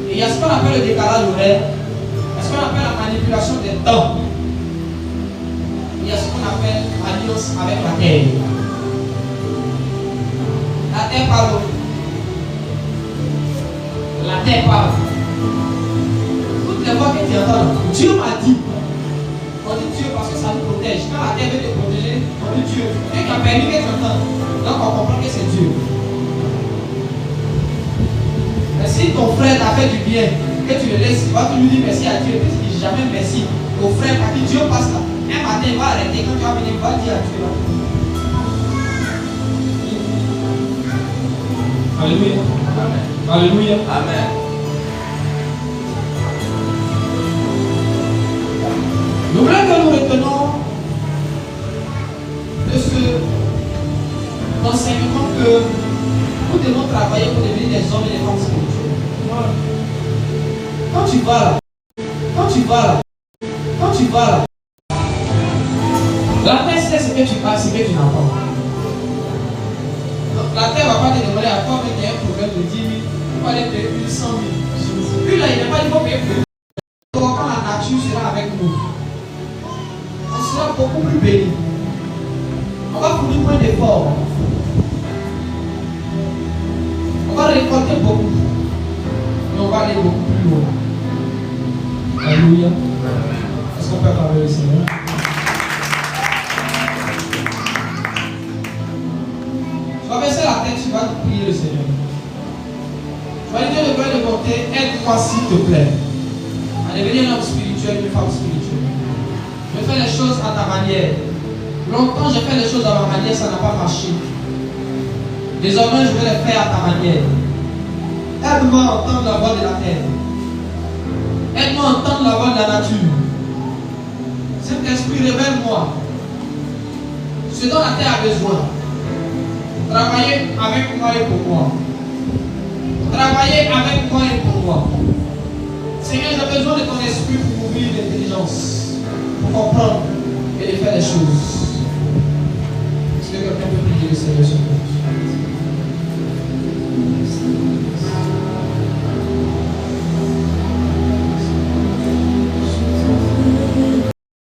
Et il y a ce qu'on appelle le décalage horaire. Il y a ce qu'on appelle la manipulation des temps. Il y a ce qu'on appelle l'alliance avec la terre. La terre parle. La terre parle. Toutes les voix que tu entends, Dieu m'a dit. On dit Dieu parce que ça nous protège. Quand la terre veut te protéger, on dit Dieu. Dieu qui a permis que tu entends. Donc on comprend que c'est Dieu. Mais si ton frère t'a fait du bien, que tu le laisses, tu vas lui dire merci à Dieu. Et puis tu dis jamais merci au frère parce que Dieu passe là. Un matin il va arrêter, quand tu vas venir, il va dire à Dieu là. Alléluia. Amen. Alléluia. Amen. Nous voulons que nous retenons de ce enseignement que nous devons travailler pour devenir des hommes et des femmes spirituels. Quand tu vas là, la terre sait ce que tu as, ce que tu n'as pas. Donc la terre ne va pas te demander à toi, mais il y a un problème de 10 000, il faut aller payer plus de 100 000. Puis là, il n'est pas dit qu'il faut payer plus. Quand la nature sera avec nous, on sera beaucoup plus béni. On va fournir moins d'efforts. On va récolter beaucoup. Mais on va aller beaucoup plus loin. Alléluia. Est-ce qu'on peut parler le Seigneur? Tu vas baisser la tête, tu vas prier le Seigneur. Tu vas lui dire le cœur de monter, aide-moi s'il te plaît à devenir un homme spirituel, une femme spirituelle. Je fais les choses à ta manière. Longtemps j'ai fait les choses à ma manière, ça n'a pas marché. Désormais je vais les faire à ta manière. Aide-moi à entendre la voix de la terre. Aide-moi à entendre la voix de la nature. Saint-Esprit, révèle-moi ce dont la terre a besoin. Travailler avec moi et pour moi. Travailler avec moi et pour moi. Seigneur, j'ai besoin de ton esprit pour m'ouvrir l'intelligence, pour comprendre et de faire les choses. Est-ce que quelqu'un peut prier le Seigneur sur toi?